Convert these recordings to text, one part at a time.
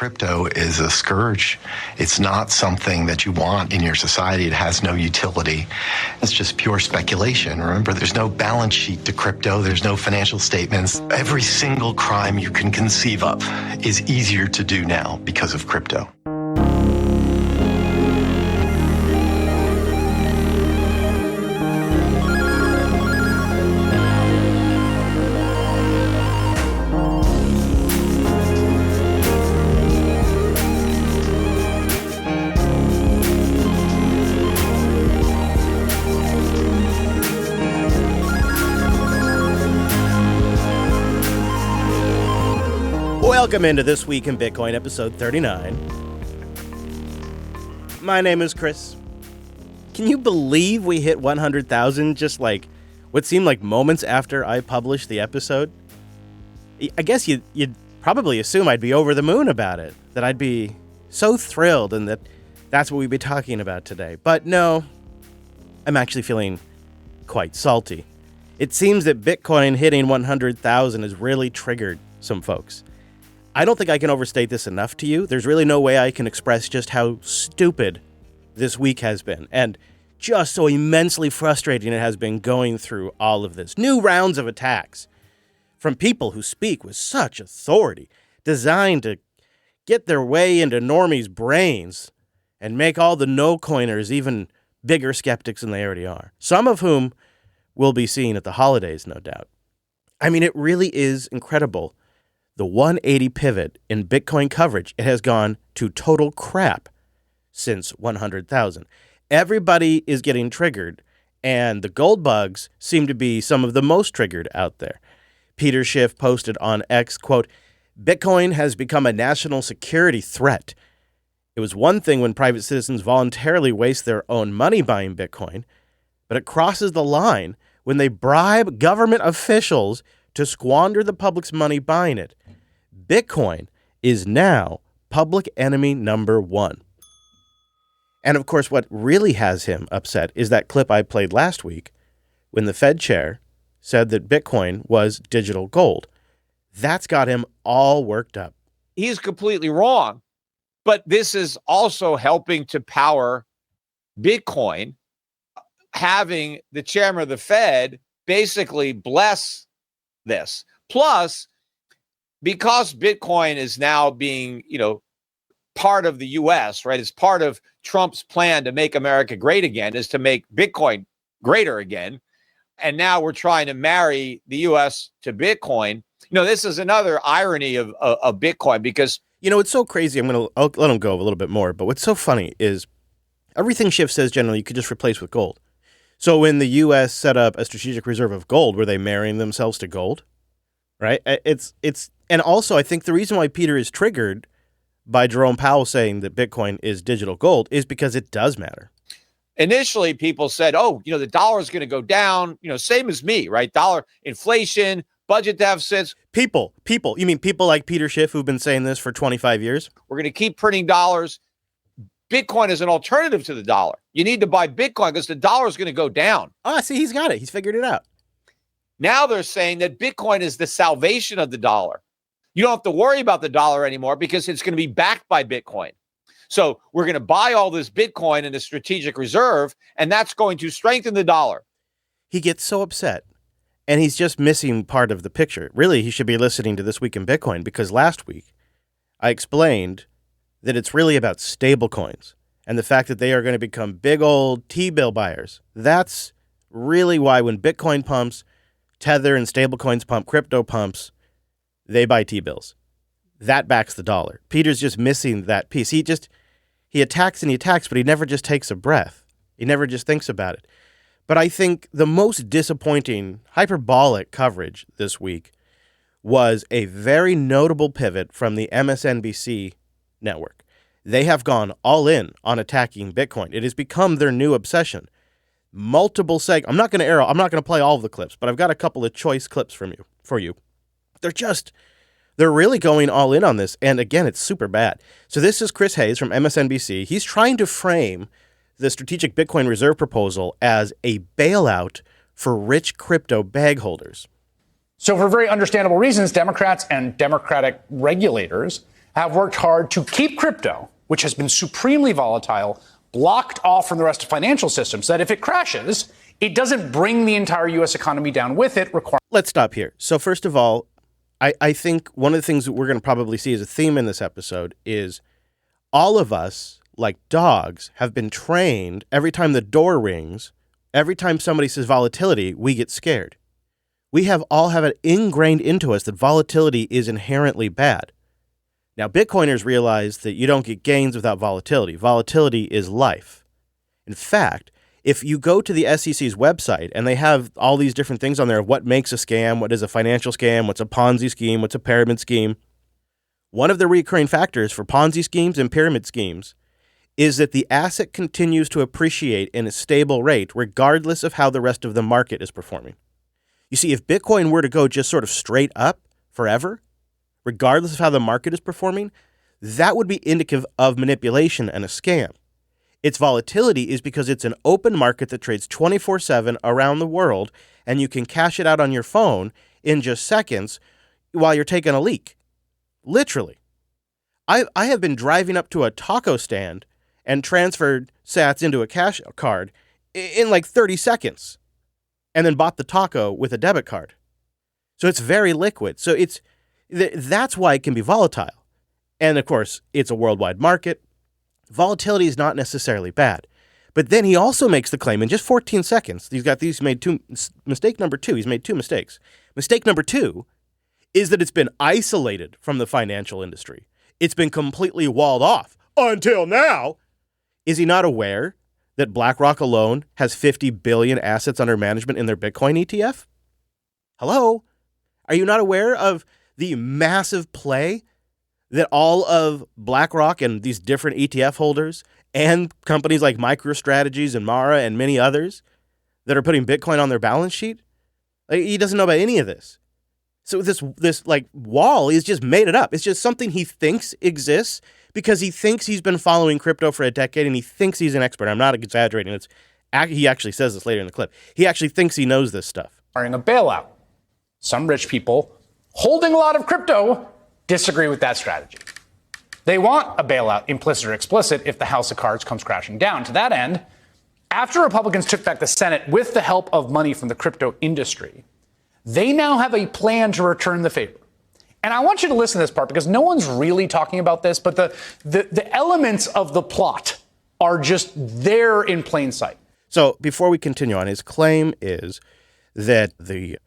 crypto is a scourge. It's not something that you want in your society. It has no utility. It's just pure speculation. Remember, there's no balance sheet to crypto. There's no financial statements. Every single crime you can conceive of is easier to do now because of crypto. Welcome into This Week in Bitcoin, episode 39. My name is Chris. Can you believe we hit 100,000 just like what seemed like moments after I published the episode? I guess you'd probably assume I'd be over the moon about it, that I'd be so thrilled and that's what we'd be talking about today. But no, I'm actually feeling quite salty. It seems that Bitcoin hitting 100,000 has really triggered some folks. I don't think I can overstate this enough to you. There's really no way I can express just how stupid this week has been, and just so immensely frustrating it has been going through all of this. New rounds of attacks from people who speak with such authority, designed to get their way into normies' brains and make all the no-coiners even bigger skeptics than they already are. Some of whom we'll be seeing at the holidays, no doubt. I mean, it really is incredible. The 180 pivot in Bitcoin coverage, it has gone to total crap since 100,000. Everybody is getting triggered, and the gold bugs seem to be some of the most triggered out there. Peter Schiff posted on X, quote, "Bitcoin has become a national security threat. It was one thing when private citizens voluntarily waste their own money buying Bitcoin, but it crosses the line when they bribe government officials to squander the public's money buying it. Bitcoin is now public enemy number one." And of course, what really has him upset is that clip I played last week when the Fed chair said that Bitcoin was digital gold. That's got him all worked up. He's completely wrong. But this is also helping to power Bitcoin, having the chairman of the Fed basically bless this. Plus, because Bitcoin is now being, part of the U.S., right? It's part of Trump's plan to make America great again, is to make Bitcoin greater again. And now we're trying to marry the U.S. to Bitcoin. This is another irony of Bitcoin because... it's so crazy. I'll let him go a little bit more. But what's so funny is everything Schiff says generally you could just replace with gold. So when the U.S. set up a strategic reserve of gold, were they marrying themselves to gold? Right? And also, I think the reason why Peter is triggered by Jerome Powell saying that Bitcoin is digital gold is because it does matter. Initially, people said, the dollar is going to go down, same as me, right? Dollar inflation, budget deficits. People. You mean people like Peter Schiff who've been saying this for 25 years? We're going to keep printing dollars. Bitcoin is an alternative to the dollar. You need to buy Bitcoin because the dollar is going to go down. See, he's got it. He's figured it out. Now they're saying that Bitcoin is the salvation of the dollar. You don't have to worry about the dollar anymore because it's going to be backed by Bitcoin. So we're going to buy all this Bitcoin in a strategic reserve, and that's going to strengthen the dollar. He gets so upset, and he's just missing part of the picture. Really, he should be listening to This Week in Bitcoin, because last week I explained that it's really about stable coins and the fact that they are going to become big old T-bill buyers. That's really why when Bitcoin pumps, Tether and stablecoins pump, crypto pumps, they buy T-bills. That backs the dollar. Peter's just missing that piece. He attacks and he attacks, but he never just takes a breath. He never just thinks about it. But I think the most disappointing, hyperbolic coverage this week was a very notable pivot from the MSNBC network. They have gone all in on attacking Bitcoin. It has become their new obsession. Multiple I'm not going to play all of the clips, but I've got a couple of choice clips for you. They're really going all in on this. And again, it's super bad. So this is Chris Hayes from MSNBC. He's trying to frame the strategic Bitcoin reserve proposal as a bailout for rich crypto bag holders. So for very understandable reasons, Democrats and Democratic regulators have worked hard to keep crypto, which has been supremely volatile, blocked off from the rest of financial systems, so that if it crashes, it doesn't bring the entire U.S. economy down with it. Let's stop here. So first of all, I think one of the things that we're going to probably see as a theme in this episode is all of us, like dogs, have been trained every time the door rings, every time somebody says volatility, we get scared. We all have it ingrained into us that volatility is inherently bad. Now, Bitcoiners realize that you don't get gains without volatility. Volatility is life. In fact, if you go to the SEC's website and they have all these different things on there of what makes a scam, what is a financial scam, what's a Ponzi scheme, what's a pyramid scheme, one of the recurring factors for Ponzi schemes and pyramid schemes is that the asset continues to appreciate in a stable rate regardless of how the rest of the market is performing. You see, if Bitcoin were to go just sort of straight up forever, regardless of how the market is performing, that would be indicative of manipulation and a scam. Its volatility is because it's an open market that trades 24/7 around the world, and you can cash it out on your phone in just seconds while you're taking a leak. Literally. I have been driving up to a taco stand and transferred sats into a cash card in like 30 seconds and then bought the taco with a debit card. So it's very liquid. So that's why it can be volatile. And of course, it's a worldwide market. Volatility is not necessarily bad. But then he also makes the claim in just 14 seconds. He's made mistake number two. He's made two mistakes. Mistake number two is that it's been isolated from the financial industry. It's been completely walled off until now. Is he not aware that BlackRock alone has 50 billion assets under management in their Bitcoin ETF? Hello? Are you not aware of the massive play that all of BlackRock and these different ETF holders and companies like MicroStrategies and Mara and many others that are putting Bitcoin on their balance sheet? He doesn't know about any of this. So this like wall is just made it up. It's just something he thinks exists because he thinks he's been following crypto for a decade and he thinks he's an expert. I'm not exaggerating. He actually says this later in the clip. He actually thinks he knows this stuff. A bailout. Some rich people holding a lot of crypto disagree with that strategy. They want a bailout, implicit or explicit, if the house of cards comes crashing down. To that end, after Republicans took back the Senate with the help of money from the crypto industry, they now have a plan to return the favor. And I want you to listen to this part because no one's really talking about this, but the elements of the plot are just there in plain sight. So before we continue on, his claim is that the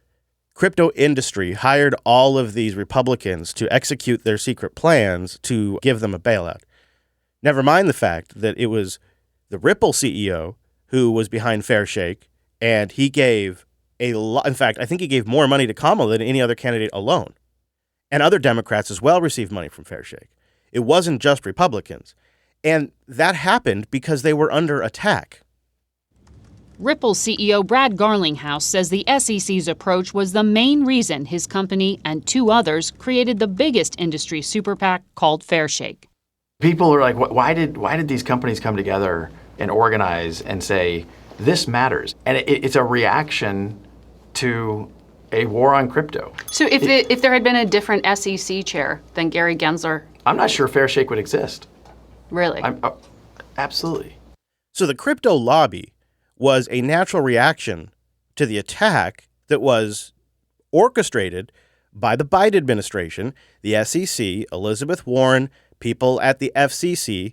crypto industry hired all of these Republicans to execute their secret plans to give them a bailout. Never mind the fact that it was the Ripple CEO who was behind Fairshake, and he gave a lot. In fact, I think he gave more money to Kamala than any other candidate alone. And other Democrats as well received money from Fairshake. It wasn't just Republicans. And that happened because they were under attack. Ripple CEO Brad Garlinghouse says the SEC's approach was the main reason his company and two others created the biggest industry super PAC called Fairshake. People are like, why did these companies come together and organize and say, this matters? And it's a reaction to a war on crypto. So if there had been a different SEC chair than Gary Gensler? I'm not sure Fairshake would exist. Really? Absolutely. So the crypto lobby was a natural reaction to the attack that was orchestrated by the Biden administration, the SEC, Elizabeth Warren, people at the FCC.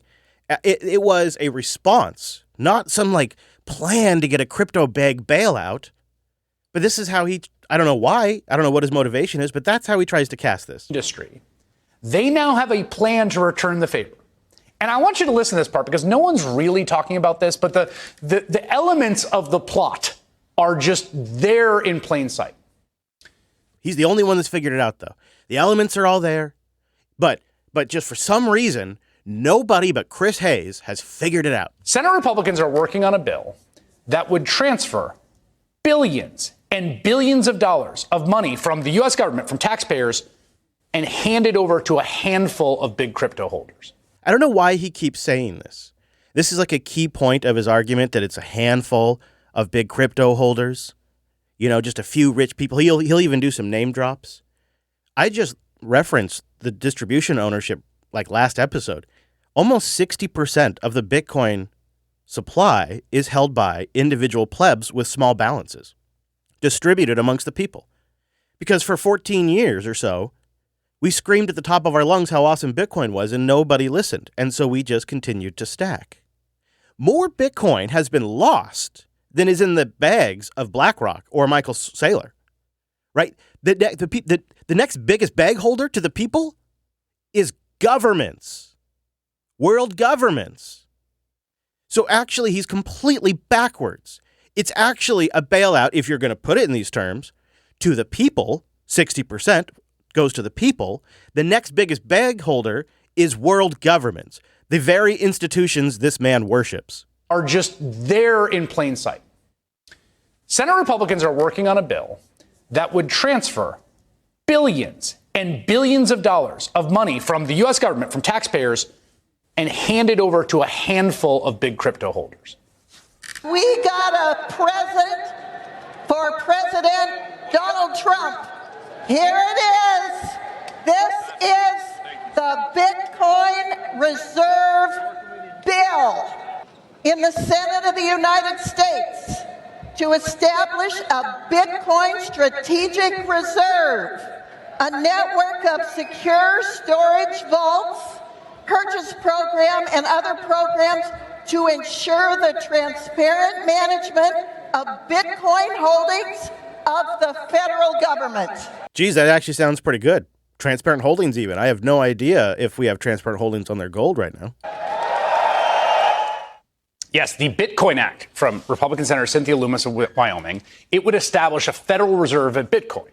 It was a response, not some like plan to get a crypto bag bailout. But this is how I don't know why, I don't know what his motivation is, but that's how he tries to cast this. Industry. They now have a plan to return the favor. And I want you to listen to this part because no one's really talking about this, but the elements of the plot are just there in plain sight. He's the only one that's figured it out, though. The elements are all there, but just for some reason, nobody but Chris Hayes has figured it out. Senate Republicans are working on a bill that would transfer billions and billions of dollars of money from the U.S. government, from taxpayers, and hand it over to a handful of big crypto holders. I don't know why he keeps saying this. This is like a key point of his argument that it's a handful of big crypto holders, just a few rich people. He'll even do some name drops. I just referenced the distribution ownership like last episode, almost 60% of the Bitcoin supply is held by individual plebs with small balances, distributed amongst the people. Because for 14 years or so, we screamed at the top of our lungs how awesome Bitcoin was, and nobody listened. And so we just continued to stack. More Bitcoin has been lost than is in the bags of BlackRock or Michael Saylor, right? The next biggest bag holder to the people is governments, world governments. So actually, he's completely backwards. It's actually a bailout, if you're going to put it in these terms, to the people. 60% goes to the people. The next biggest bag holder is world governments, the very institutions this man worships. Are just there in plain sight. Senate Republicans are working on a bill that would transfer billions and billions of dollars of money from the U.S. government, from taxpayers, and hand it over to a handful of big crypto holders. We got a president for President Donald Trump. Here it is. This is the Bitcoin Reserve Bill in the Senate of the United States to establish a Bitcoin Strategic Reserve, a network of secure storage vaults, purchase program, and other programs to ensure the transparent management of Bitcoin holdings of the federal government. Geez, that actually sounds pretty good. Transparent holdings even. I have no idea if we have transparent holdings on their gold right now. Yes, the Bitcoin Act from Republican Senator Cynthia Lummis of Wyoming. It would establish a Federal Reserve of Bitcoin.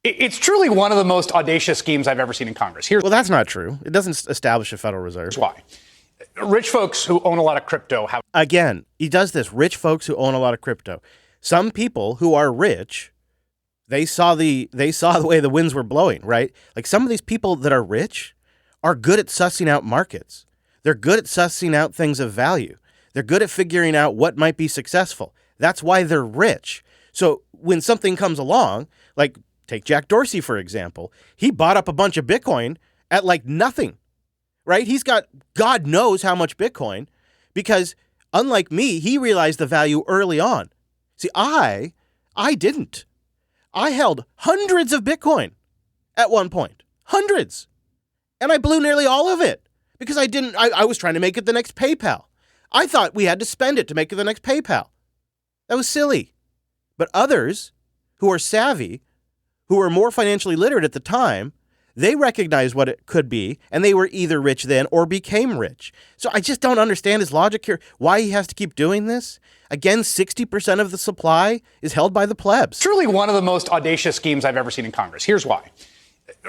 It's truly one of the most audacious schemes I've ever seen in Congress. Well, that's not true. It doesn't establish a Federal Reserve. Here's why. Rich folks who own a lot of crypto have... Again, he does this. Rich folks who own a lot of crypto. Some people who are rich, they saw the way the winds were blowing, right? Like some of these people that are rich are good at sussing out markets. They're good at sussing out things of value. They're good at figuring out what might be successful. That's why they're rich. So when something comes along, like take Jack Dorsey, for example, he bought up a bunch of Bitcoin at like nothing, right? He's got God knows how much Bitcoin because unlike me, he realized the value early on. See, I didn't. I held hundreds of Bitcoin at one point, hundreds. And I blew nearly all of it because I was trying to make it the next PayPal. I thought we had to spend it to make it the next PayPal. That was silly. But others who are savvy, who were more financially literate at the time, they recognized what it could be, and they were either rich then or became rich. So I just don't understand his logic here, why he has to keep doing this. Again, 60% of the supply is held by the plebs. Truly one of the most audacious schemes I've ever seen in Congress. Here's why.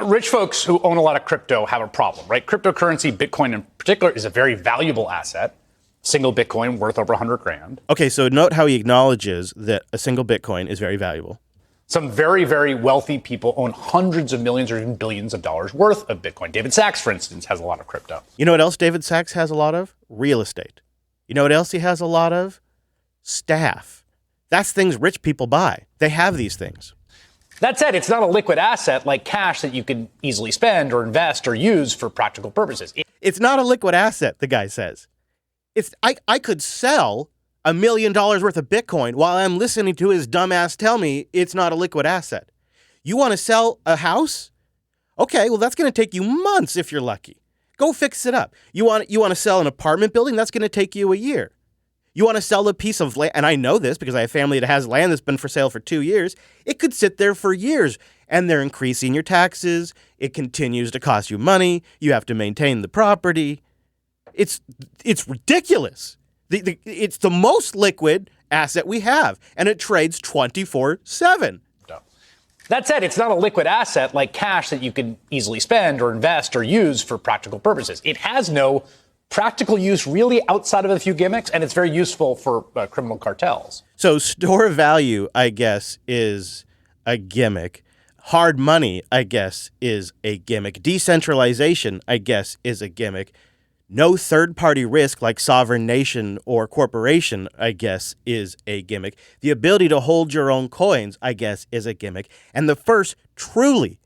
Rich folks who own a lot of crypto have a problem, right? Cryptocurrency, Bitcoin in particular, is a very valuable asset. Single Bitcoin worth over 100 grand. Okay, so note how he acknowledges that a single Bitcoin is very valuable. Some very, very wealthy people own hundreds of millions or even billions of dollars worth of Bitcoin. David Sachs, for instance, has a lot of crypto. You know what else David Sachs has a lot of? Real estate. You know what else he has a lot of? Staff. That's things rich people buy. They have these things. That said, it's not a liquid asset like cash that you can easily spend or invest or use for practical purposes. It's not a liquid asset, the guy says. I could sell $1 million worth of Bitcoin while I'm listening to his dumbass tell me it's not a liquid asset. You want to sell a house? Okay, well, that's going to take you months if you're lucky. Go fix it up. You want to sell an apartment building? That's going to take you a year. You want to sell a piece of land, and I know this because I have family that has land that's been for sale for 2 years. It could sit there for years, and they're increasing your taxes. It continues to cost you money. You have to maintain the property. It's ridiculous. It's the most liquid asset we have, and it trades 24/7. That said, it's not a liquid asset like cash that you can easily spend or invest or use for practical purposes. It has no practical use really outside of a few gimmicks, and it's very useful for criminal cartels. So store value, I guess, is a gimmick. Hard money, I guess, is a gimmick. Decentralization, I guess, is a gimmick. No third-party risk like sovereign nation or corporation, I guess, is a gimmick. The ability to hold your own coins, I guess, is a gimmick. And the first truly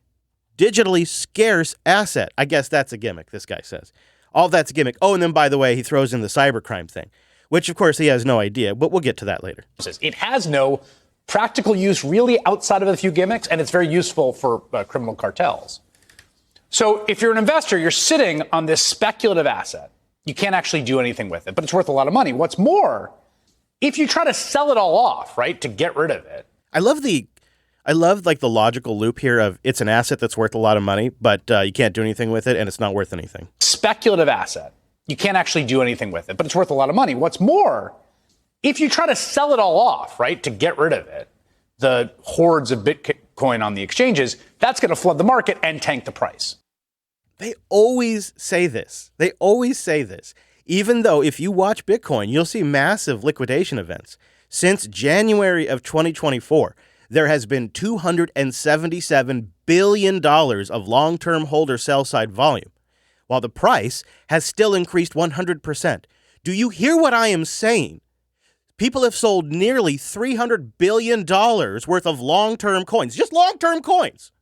digitally scarce asset. I guess that's a gimmick, this guy says. All that's a gimmick. Oh, and then, by the way, he throws in the cybercrime thing, which, of course, he has no idea, but we'll get to that later. It has no practical use really outside of a few gimmicks, and it's very useful for criminal cartels. So if you're an investor, you're sitting on this speculative asset. You can't actually do anything with it, but it's worth a lot of money. What's more, if you try to sell it all off, right, to get rid of it. I love the logical loop here of it's an asset that's worth a lot of money, but you can't do anything with it, and it's not worth anything. Speculative asset. You can't actually do anything with it, but it's worth a lot of money. What's more, if you try to sell it all off, right, to get rid of it, the hordes of Bitcoin on the exchanges, that's going to flood the market and tank the price. They always say this. Even though if you watch Bitcoin, you'll see massive liquidation events. Since January of 2024, there has been $277 billion of long-term holder sell-side volume, while the price has still increased 100%. Do you hear what I am saying? People have sold nearly $300 billion worth of long-term coins, just long-term coins.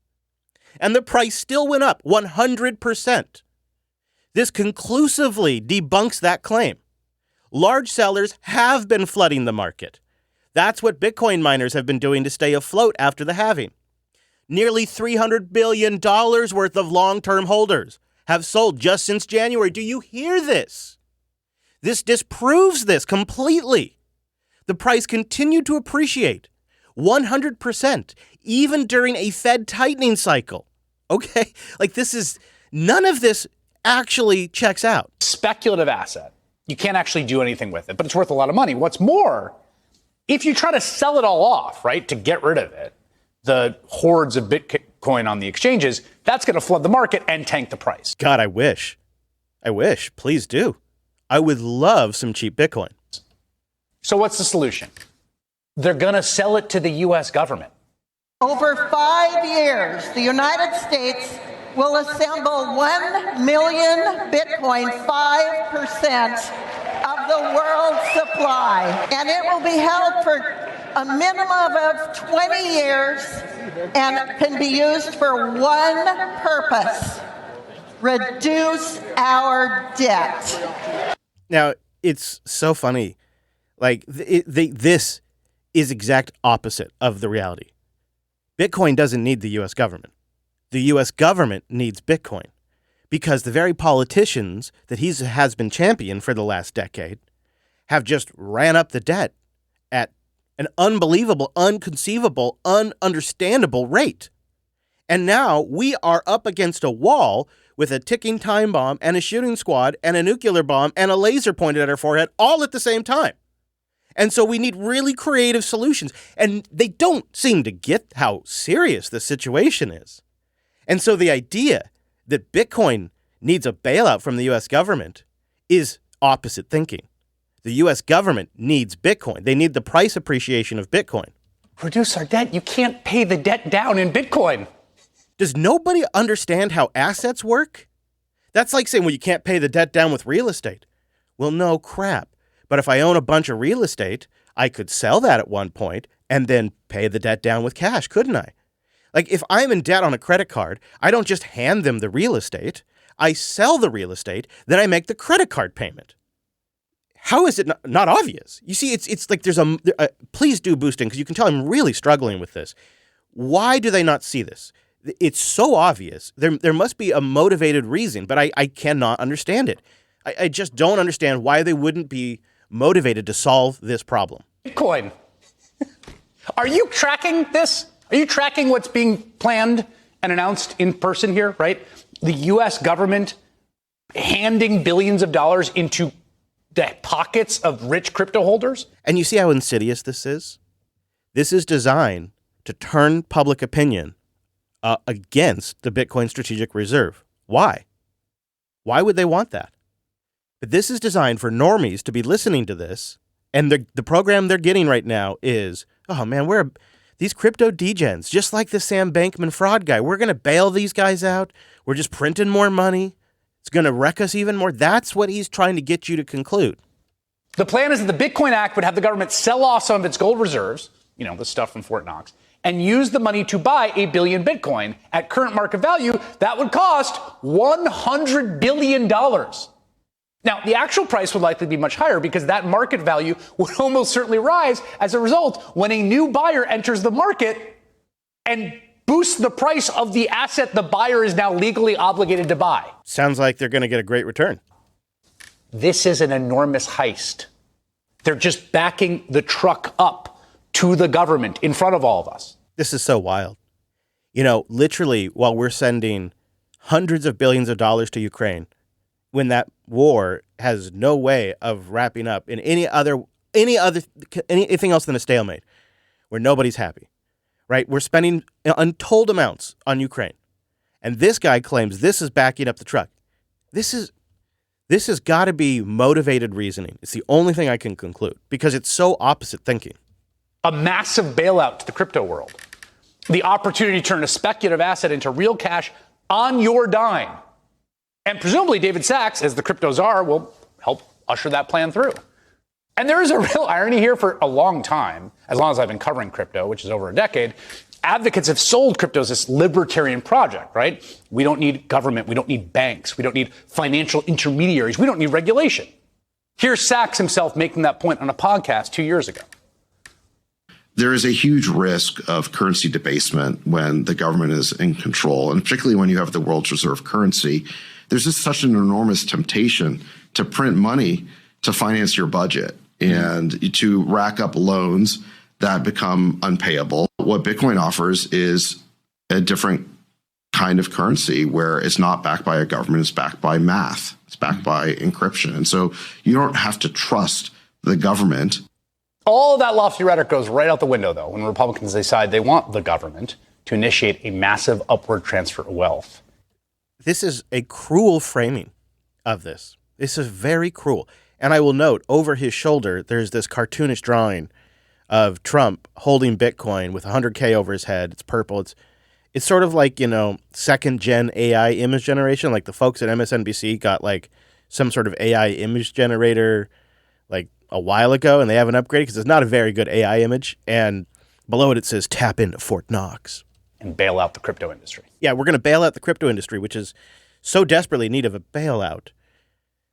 And the price still went up 100%. This conclusively debunks that claim. Large sellers have been flooding the market. That's what Bitcoin miners have been doing to stay afloat after the halving. Nearly $300 billion worth of long-term holders have sold just since January. Do you hear this? This disproves this completely. The price continued to appreciate 100%, even during a Fed tightening cycle. Okay? None of this actually checks out. Speculative asset. You can't actually do anything with it, but it's worth a lot of money. What's more, if you try to sell it all off, right, to get rid of it, the hordes of Bitcoin on the exchanges, that's going to flood the market and tank the price. God, I wish. Please do. I would love some cheap Bitcoin. So what's the solution? They're going to sell it to the U.S. government. Over 5 years, the United States will assemble 1 million Bitcoin, 5% of the world's supply. And it will be held for a minimum of 20 years and can be used for one purpose: reduce our debt. Now, it's so funny. This is exact opposite of the reality. Bitcoin doesn't need the U.S. government. The U.S. government needs Bitcoin because the very politicians that he has been championing for the last decade have just ran up the debt at an unbelievable, unconceivable, ununderstandable rate. And now we are up against a wall with a ticking time bomb and a shooting squad and a nuclear bomb and a laser pointed at our forehead all at the same time. And so we need really creative solutions. And they don't seem to get how serious the situation is. And so the idea that Bitcoin needs a bailout from the U.S. government is opposite thinking. The U.S. government needs Bitcoin. They need the price appreciation of Bitcoin. Reduce our debt. You can't pay the debt down in Bitcoin. Does nobody understand how assets work? That's like saying, well, you can't pay the debt down with real estate. Well, no crap. But if I own a bunch of real estate, I could sell that at one point and then pay the debt down with cash, couldn't I? Like if I'm in debt on a credit card, I don't just hand them the real estate. I sell the real estate, then I make the credit card payment. How is it not obvious? You see, it's like there's please do boosting because you can tell I'm really struggling with this. Why do they not see this? It's so obvious. There must be a motivated reason, but I cannot understand it. I just don't understand why they wouldn't be motivated to solve this problem. Bitcoin. Are you tracking this? Are you tracking what's being planned and announced in person here, right? The U.S. government handing billions of dollars into the pockets of rich crypto holders? And you see how insidious this is? This is designed to turn public opinion against the Bitcoin Strategic Reserve. Why? Why would they want that? But this is designed for normies to be listening to this, and the program they're getting right now is, oh man, these crypto degens, just like the Sam Bankman fraud guy. We're going to bail these guys out. We're just printing more money. It's going to wreck us even more. That's what he's trying to get you to conclude. The plan is that the Bitcoin Act would have the government sell off some of its gold reserves, the stuff from Fort Knox, and use the money to buy 1 billion Bitcoin. At current market value, that would cost $100 billion. Now, the actual price would likely be much higher because that market value would almost certainly rise as a result when a new buyer enters the market and boosts the price of the asset the buyer is now legally obligated to buy. Sounds like they're going to get a great return. This is an enormous heist. They're just backing the truck up to the government in front of all of us. This is so wild. You know, literally, while we're sending hundreds of billions of dollars to Ukraine, when that war has no way of wrapping up in anything else than a stalemate, where nobody's happy, right? We're spending untold amounts on Ukraine. And this guy claims this is backing up the truck. This has got to be motivated reasoning. It's the only thing I can conclude because it's so opposite thinking. A massive bailout to the crypto world. The opportunity to turn a speculative asset into real cash on your dime. And presumably David Sachs, as the crypto czar, will help usher that plan through. And there is a real irony here. For a long time, as long as I've been covering crypto, which is over a decade, advocates have sold crypto as this libertarian project, right? We don't need government. We don't need banks. We don't need financial intermediaries. We don't need regulation. Here's Sachs himself making that point on a podcast 2 years ago. There is a huge risk of currency debasement when the government is in control, and particularly when you have the world's reserve currency. There's just such an enormous temptation to print money to finance your budget and to rack up loans that become unpayable. What Bitcoin offers is a different kind of currency where it's not backed by a government, it's backed by math, it's backed by encryption. And so you don't have to trust the government. All of that lofty rhetoric goes right out the window, though, when Republicans decide they want the government to initiate a massive upward transfer of wealth. This is a cruel framing of this. This is very cruel. And I will note, over his shoulder, there's this cartoonish drawing of Trump holding Bitcoin with 100K over his head. It's purple. It's sort of like, second-gen AI image generation. Like the folks at MSNBC got like some sort of AI image generator like a while ago, and they haven't upgraded because it's not a very good AI image. And below it says, tap into Fort Knox. And bail out the crypto industry. Yeah, we're going to bail out the crypto industry, which is so desperately in need of a bailout.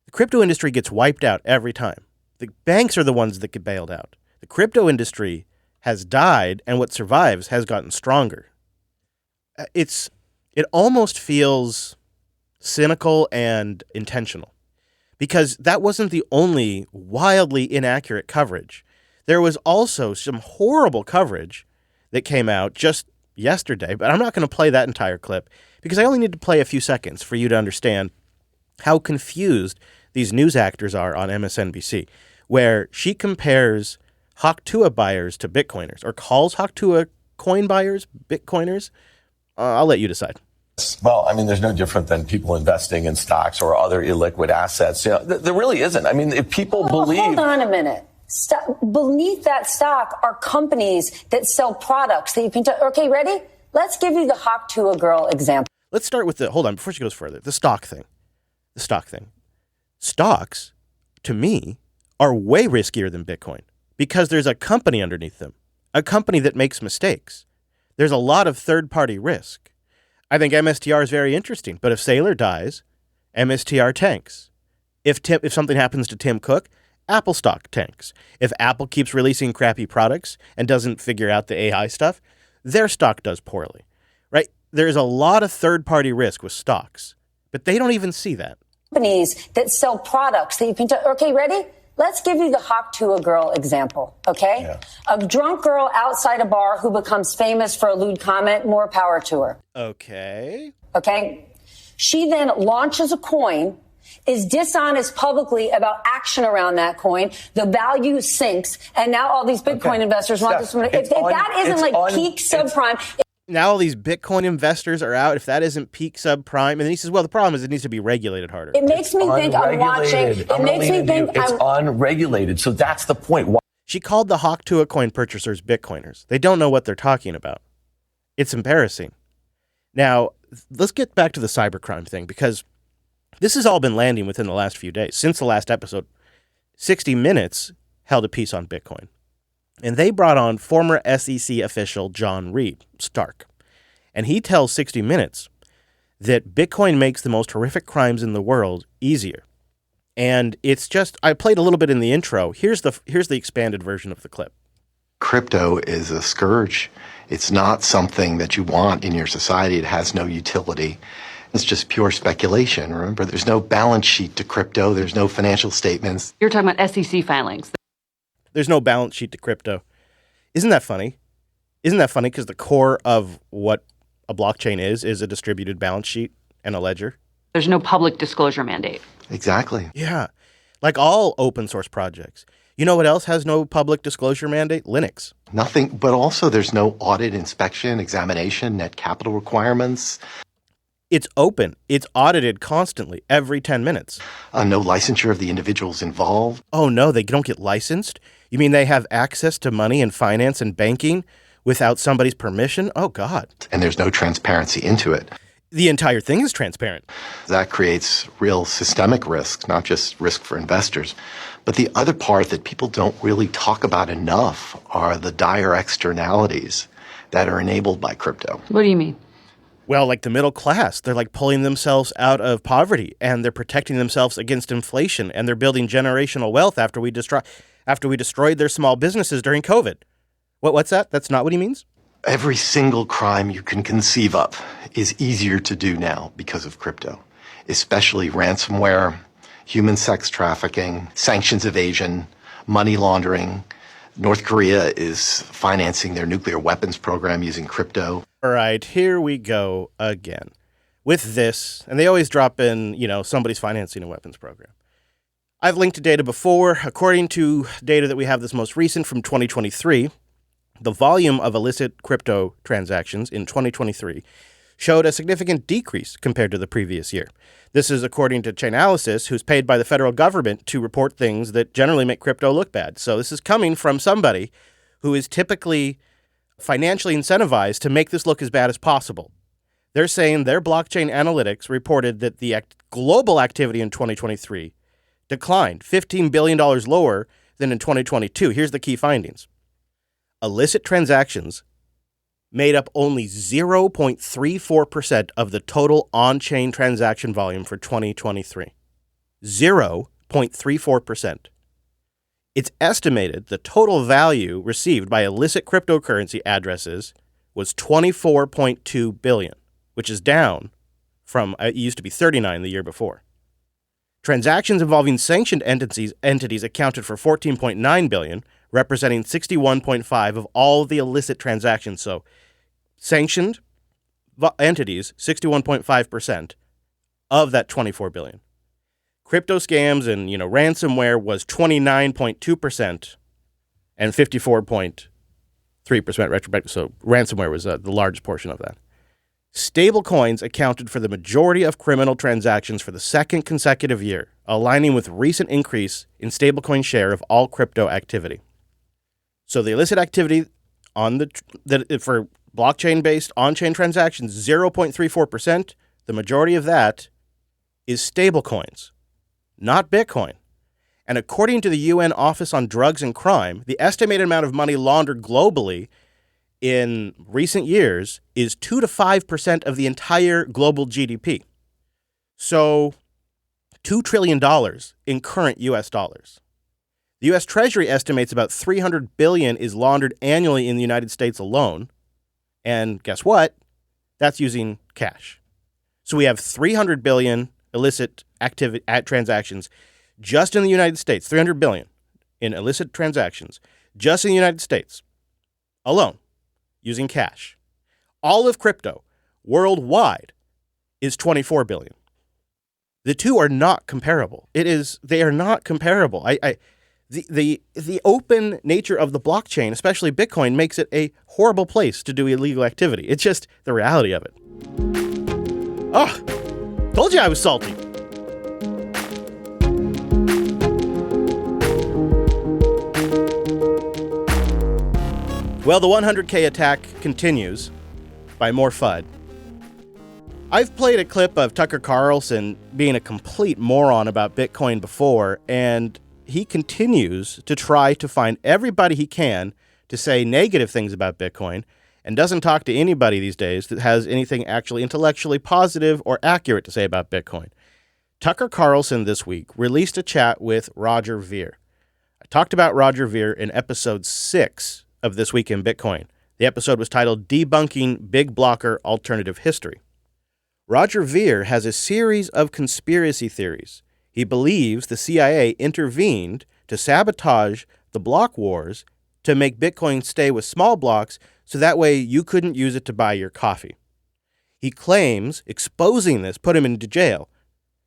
The crypto industry gets wiped out every time. The banks are the ones that get bailed out. The crypto industry has died, and what survives has gotten stronger. It almost feels cynical and intentional, because that wasn't the only wildly inaccurate coverage. There was also some horrible coverage that came out just yesterday, but I'm not going to play that entire clip because I only need to play a few seconds for you to understand how confused these news actors are on MSNBC, where she compares Haktua buyers to Bitcoiners, or calls Haktua coin buyers Bitcoiners. I'll let you decide. Well, I mean, there's no different than people investing in stocks or other illiquid assets. There really isn't. I mean, if people believe... Hold on a minute. Beneath that stock are companies that sell products that you can... Okay, ready? Let's give you the Haktua girl example. Let's start with hold on, before she goes further, the stock thing. Stocks, to me, are way riskier than Bitcoin because there's a company underneath them, a company that makes mistakes. There's a lot of third-party risk. I think MSTR is very interesting, but if Saylor dies, MSTR tanks. If something happens to Tim Cook, Apple stock tanks. If Apple keeps releasing crappy products and doesn't figure out the AI stuff, their stock does poorly, right? There's a lot of third-party risk with stocks, but they don't even see that. Companies that sell products that you can... Okay, ready? Let's give you the Haktua girl example, okay? Yeah. A drunk girl outside a bar who becomes famous for a lewd comment, more power to her. Okay. She then launches a coin, is dishonest publicly about action around that coin, the value sinks, and now all these Bitcoin investors want this. If that isn't like peak subprime... Now all these Bitcoin investors are out. If that isn't peak subprime, and then he says, "Well, the problem is it needs to be regulated harder." It makes me think I'm watching. It makes me think it's unregulated. So that's the point. She called the Haktua coin purchasers Bitcoiners. They don't know what they're talking about. It's embarrassing. Now let's get back to the cybercrime thing, because this has all been landing within the last few days. Since the last episode, 60 Minutes held a piece on Bitcoin. And they brought on former SEC official John Reed Stark. And he tells 60 Minutes that Bitcoin makes the most horrific crimes in the world easier. And it's just, I played a little bit in the intro. Here's the expanded version of the clip. Crypto is a scourge. It's not something that you want in your society. It has no utility. It's just pure speculation. Remember, there's no balance sheet to crypto. There's no financial statements. You're talking about SEC filings. There's no balance sheet to crypto. Isn't that funny? Isn't that funny? Because the core of what a blockchain is a distributed balance sheet and a ledger. There's no public disclosure mandate. Exactly. Yeah. Like all open source projects. You know what else has no public disclosure mandate? Linux. Nothing, but also there's no audit, inspection, examination, net capital requirements. It's open. It's audited constantly, every 10 minutes. No licensure of the individuals involved. Oh, no, they don't get licensed? You mean they have access to money and finance and banking without somebody's permission? Oh, God. And there's no transparency into it. The entire thing is transparent. That creates real systemic risks, not just risk for investors. But the other part that people don't really talk about enough are the dire externalities that are enabled by crypto. What do you mean? Well, like the middle class, they're like pulling themselves out of poverty, and they're protecting themselves against inflation, and they're building generational wealth after we destroyed their small businesses during COVID. What's that? That's not what he means? Every single crime you can conceive of is easier to do now because of crypto, especially ransomware, human sex trafficking, sanctions evasion, money laundering. North Korea is financing their nuclear weapons program using crypto. All right, here we go again with this. And they always drop in, somebody's financing a weapons program. I've linked to data before. According to data that we have this most recent from 2023, the volume of illicit crypto transactions in 2023 showed a significant decrease compared to the previous year. This is according to Chainalysis, who's paid by the federal government to report things that generally make crypto look bad. So this is coming from somebody who is typically financially incentivized to make this look as bad as possible. They're saying their blockchain analytics reported that the global activity in 2023 declined $15 billion lower than in 2022. Here's the key findings. Illicit transactions made up only 0.34% of the total on-chain transaction volume for 2023. 0.34%. It's estimated the total value received by illicit cryptocurrency addresses was $24.2 billion, which is down from, it used to be 39 the year before. Transactions involving sanctioned entities accounted for $14.9 billion, representing 61.5% of all the illicit transactions. So sanctioned entities, 61.5% of that $24 billion. Crypto scams and, ransomware was 29.2% and 54.3% retrospective. So ransomware was the largest portion of that. Stablecoins accounted for the majority of criminal transactions for the second consecutive year, aligning with recent increase in stablecoin share of all crypto activity. So the illicit activity for blockchain-based on-chain transactions, 0.34%. The majority of that is stablecoins, not Bitcoin. And according to the UN Office on Drugs and Crime, the estimated amount of money laundered globally in recent years is 2 to 5% of the entire global GDP. So $2 trillion in current U.S. dollars. The U.S. Treasury estimates about $300 billion is laundered annually in the United States alone. And guess what? That's using cash. So we have $300 billion illicit transactions just in the United States, $300 billion in illicit transactions just in the United States alone using cash. All of crypto worldwide is $24 billion. The two are not comparable. They are not comparable. The open nature of the blockchain, especially Bitcoin, makes it a horrible place to do illegal activity. It's just the reality of it. Oh, told you I was salty. Well, the 100K attack continues by more FUD. I've played a clip of Tucker Carlson being a complete moron about Bitcoin before, and he continues to try to find everybody he can to say negative things about Bitcoin and doesn't talk to anybody these days that has anything actually intellectually positive or accurate to say about Bitcoin. Tucker Carlson this week released a chat with Roger Ver. I talked about Roger Ver in episode 6 of This Week in Bitcoin. The episode was titled Debunking Big Blocker Alternative History. Roger Ver has a series of conspiracy theories. He believes the CIA intervened to sabotage the block wars to make Bitcoin stay with small blocks so that way you couldn't use it to buy your coffee. He claims exposing this put him into jail,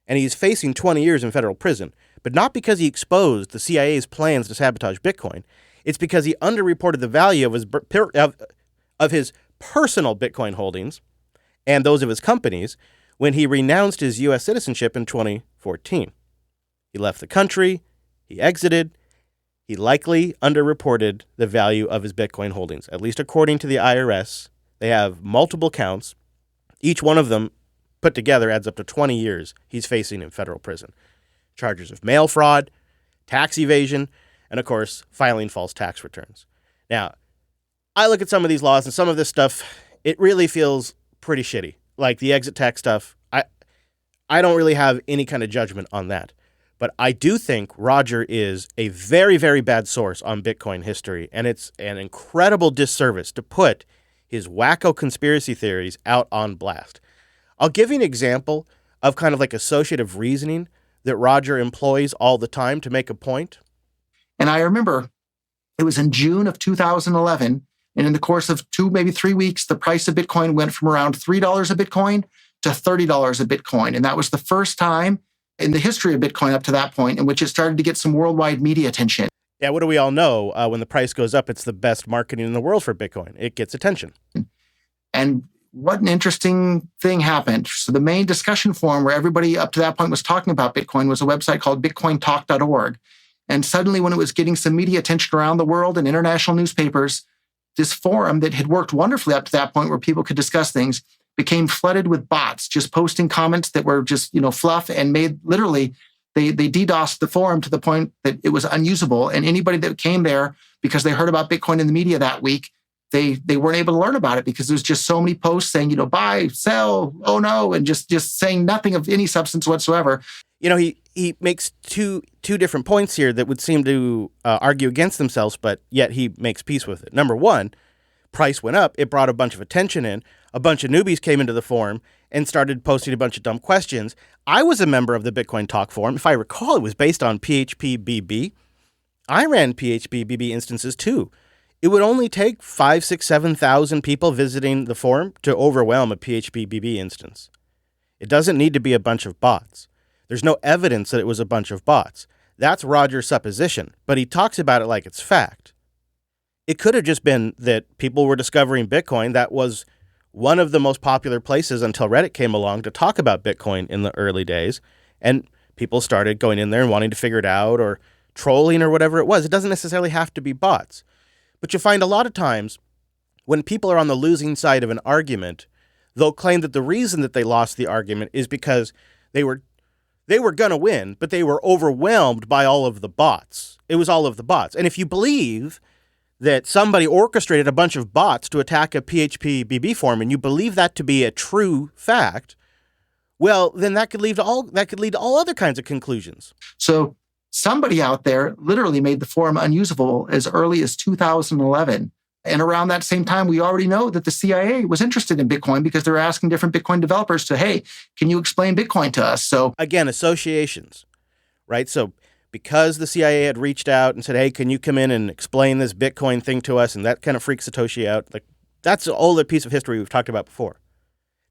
and he's facing 20 years in federal prison, but not because he exposed the CIA's plans to sabotage Bitcoin. It's because he underreported the value of his personal Bitcoin holdings and those of his companies when he renounced his U.S. citizenship in 2014. He left the country, he exited, he likely underreported the value of his Bitcoin holdings. At least according to the IRS, they have multiple counts. Each one of them put together adds up to 20 years he's facing in federal prison. Charges of mail fraud, tax evasion, and of course, filing false tax returns. Now, I look at some of these laws and some of this stuff, it really feels pretty shitty. Like the exit tax stuff, I don't really have any kind of judgment on that. But I do think Roger is a very, very bad source on Bitcoin history, and it's an incredible disservice to put his wacko conspiracy theories out on blast. I'll give you an example of kind of like associative reasoning that Roger employs all the time to make a point. And I remember it was in June of 2011, and in the course of 2, maybe 3 weeks, the price of Bitcoin went from around $3 a Bitcoin to $30 a Bitcoin. And that was the first time in the history of Bitcoin up to that point in which it started to get some worldwide media attention. Yeah, what do we all know? When the price goes up, it's the best marketing in the world for Bitcoin. It gets attention. And what an interesting thing happened. So the main discussion forum where everybody up to that point was talking about Bitcoin was a website called bitcointalk.org. And suddenly when it was getting some media attention around the world and international newspapers, this forum that had worked wonderfully up to that point where people could discuss things became flooded with bots, just posting comments that were just, fluff and made literally, they DDoSed the forum to the point that it was unusable. And anybody that came there because they heard about Bitcoin in the media that week, they weren't able to learn about it because there's just so many posts saying, buy, sell, oh no, and just saying nothing of any substance whatsoever. He makes two different points here that would seem to argue against themselves, but yet he makes peace with it. Number one, price went up. It brought a bunch of attention in. A bunch of newbies came into the forum and started posting a bunch of dumb questions. I was a member of the Bitcoin Talk forum. If I recall, it was based on PHP-BB. I ran PHP-BB instances too. It would only take 5, 6, 7,000 people visiting the forum to overwhelm a PHP-BB instance. It doesn't need to be a bunch of bots. There's no evidence that it was a bunch of bots. That's Roger's supposition, but he talks about it like it's fact. It could have just been that people were discovering Bitcoin. That was one of the most popular places until Reddit came along to talk about Bitcoin in the early days, and people started going in there and wanting to figure it out or trolling or whatever it was. It doesn't necessarily have to be bots. But you find a lot of times when people are on the losing side of an argument, they'll claim that the reason that they lost the argument is because they were going to win, but they were overwhelmed by all of the bots. It was all of the bots. And if you believe that somebody orchestrated a bunch of bots to attack a PHP-BB forum, and you believe that to be a true fact, well, then that could lead to all other kinds of conclusions. So somebody out there literally made the forum unusable as early as 2011. And around that same time, we already know that the CIA was interested in Bitcoin because they're asking different Bitcoin developers to, hey, can you explain Bitcoin to us? So again, associations, right? So because the CIA had reached out and said, hey, can you come in and explain this Bitcoin thing to us? And that kind of freaks Satoshi out. Like, that's an older piece of history we've talked about before.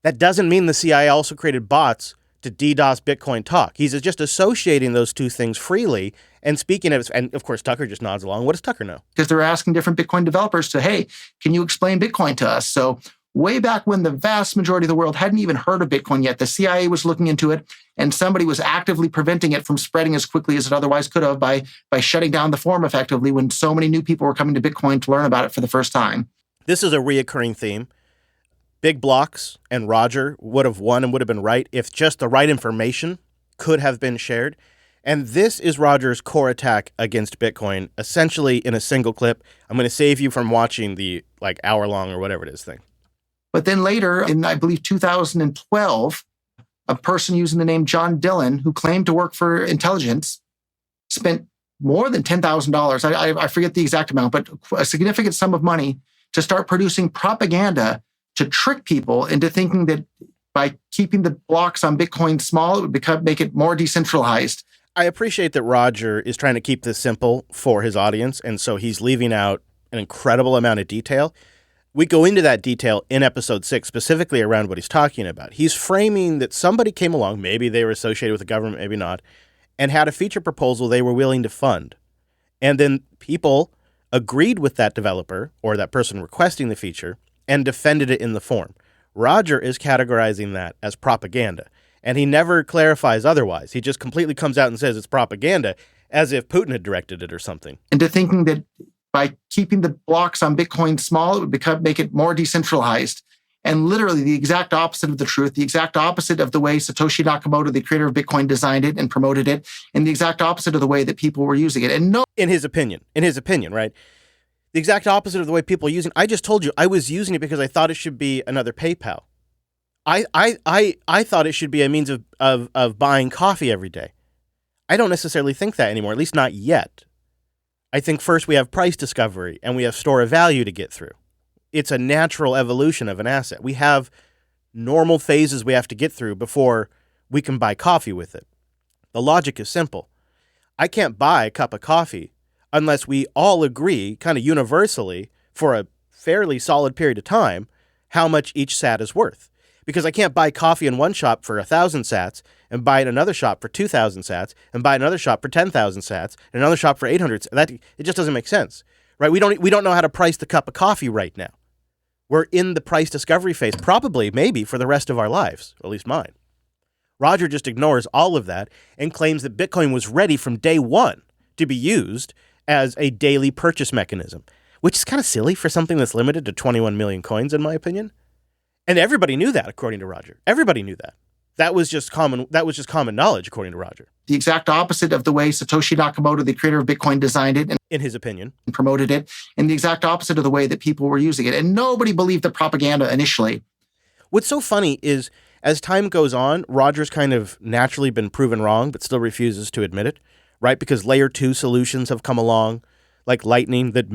That doesn't mean the CIA also created bots to DDoS Bitcoin talk. He's just associating those two things freely and speaking of, and of course, Tucker just nods along. What does Tucker know? Because they're asking different Bitcoin developers to, hey, can you explain Bitcoin to us? So way back when the vast majority of the world hadn't even heard of Bitcoin yet, the CIA was looking into it, and somebody was actively preventing it from spreading as quickly as it otherwise could have by shutting down the forum effectively when so many new people were coming to Bitcoin to learn about it for the first time. This is a reoccurring theme. Big Blocks and Roger would have won and would have been right if just the right information could have been shared. And this is Roger's core attack against Bitcoin, essentially in a single clip. I'm going to save you from watching the hour-long or whatever it is thing. But then later, in I believe 2012, a person using the name John Dillon, who claimed to work for intelligence, spent more than $10,000. I forget the exact amount, but a significant sum of money to start producing propaganda to trick people into thinking that by keeping the blocks on Bitcoin small, it would make it more decentralized. I appreciate that Roger is trying to keep this simple for his audience, and so he's leaving out an incredible amount of detail. We go into that detail in episode 6, specifically around what he's talking about. He's framing that somebody came along, maybe they were associated with the government, maybe not, and had a feature proposal they were willing to fund. And then people agreed with that developer or that person requesting the feature and defended it in the forum. Roger is categorizing that as propaganda. And he never clarifies otherwise. He just completely comes out and says it's propaganda, as if Putin had directed it or something. Into thinking that by keeping the blocks on Bitcoin small, it would make it more decentralized. And literally the exact opposite of the truth, the exact opposite of the way Satoshi Nakamoto, the creator of Bitcoin, designed it and promoted it, and the exact opposite of the way that people were using it. And no, in his opinion, right? The exact opposite of the way people are using it. I just told you I was using it because I thought it should be another PayPal. I thought it should be a means of buying coffee every day. I don't necessarily think that anymore, at least not yet. I think first we have price discovery and we have store of value to get through. It's a natural evolution of an asset. We have normal phases we have to get through before we can buy coffee with it. The logic is simple. I can't buy a cup of coffee unless we all agree, kind of universally, for a fairly solid period of time, how much each sat is worth. Because I can't buy coffee in one shop for 1,000 sats and buy it in another shop for 2,000 sats and buy another shop for 10,000 sats and another shop for 800 sats. It just doesn't make sense, right? We don't know how to price the cup of coffee right now. We're in the price discovery phase, probably, maybe, for the rest of our lives, at least mine. Roger just ignores all of that and claims that Bitcoin was ready from day one to be used as a daily purchase mechanism, which is kind of silly for something that's limited to 21 million coins, in my opinion. And everybody knew that, according to Roger. Everybody knew that. That was just common knowledge, according to Roger. The exact opposite of the way Satoshi Nakamoto, the creator of Bitcoin, designed it, and in his opinion, and promoted it, and the exact opposite of the way that people were using it. And nobody believed the propaganda initially. What's so funny is, as time goes on, Roger's kind of naturally been proven wrong, but still refuses to admit it, right? Because layer 2 solutions have come along, like Lightning, that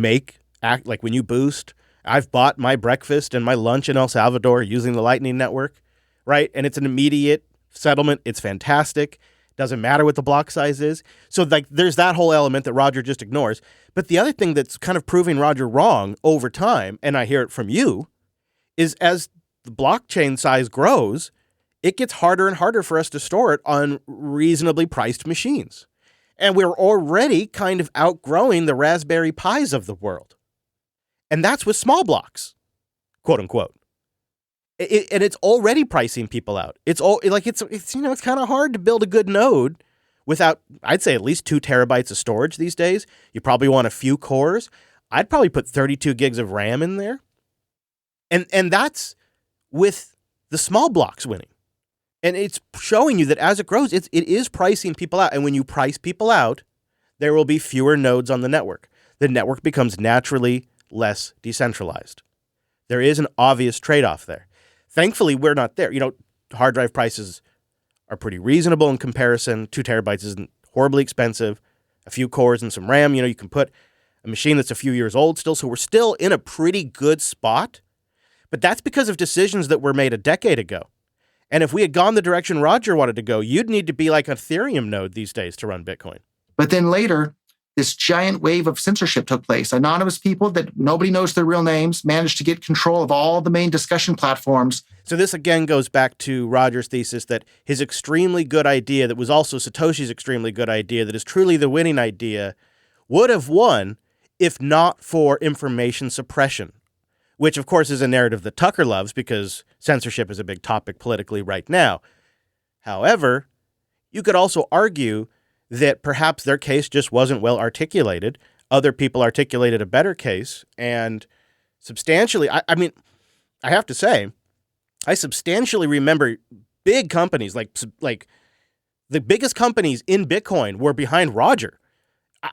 act like when you boost. I've bought my breakfast and my lunch in El Salvador using the Lightning Network, right? And it's an immediate settlement. It's fantastic. Doesn't matter what the block size is. So there's that whole element that Roger just ignores. But the other thing that's kind of proving Roger wrong over time, and I hear it from you, is as the blockchain size grows, it gets harder and harder for us to store it on reasonably priced machines. And we're already kind of outgrowing the Raspberry Pis of the world. And that's with small blocks, quote unquote. And it's already pricing people out. It's kind of hard to build a good node without, I'd say, at least 2 terabytes of storage these days. You probably want a few cores. I'd probably put 32 gigs of RAM in there. And that's with the small blocks winning. And it's showing you that as it grows, it is pricing people out. And when you price people out, there will be fewer nodes on the network. The network becomes naturally less decentralized. There is an obvious trade-off there. Thankfully, we're not there. Hard drive prices are pretty reasonable in comparison. 2 terabytes isn't horribly expensive. A few cores and some RAM, you can put a machine that's a few years old still. So we're still in a pretty good spot. But that's because of decisions that were made a decade ago. And if we had gone the direction Roger wanted to go, you'd need to be like an Ethereum node these days to run Bitcoin. But then later, this giant wave of censorship took place. Anonymous people that nobody knows their real names managed to get control of all the main discussion platforms. So this again goes back to Roger's thesis that his extremely good idea, that was also Satoshi's extremely good idea, that is truly the winning idea, would have won if not for information suppression, which of course is a narrative that Tucker loves because censorship is a big topic politically right now. However, you could also argue that perhaps their case just wasn't well articulated. Other people articulated a better case, and substantially, I have to say, I substantially remember big companies like The biggest companies in Bitcoin were behind Roger.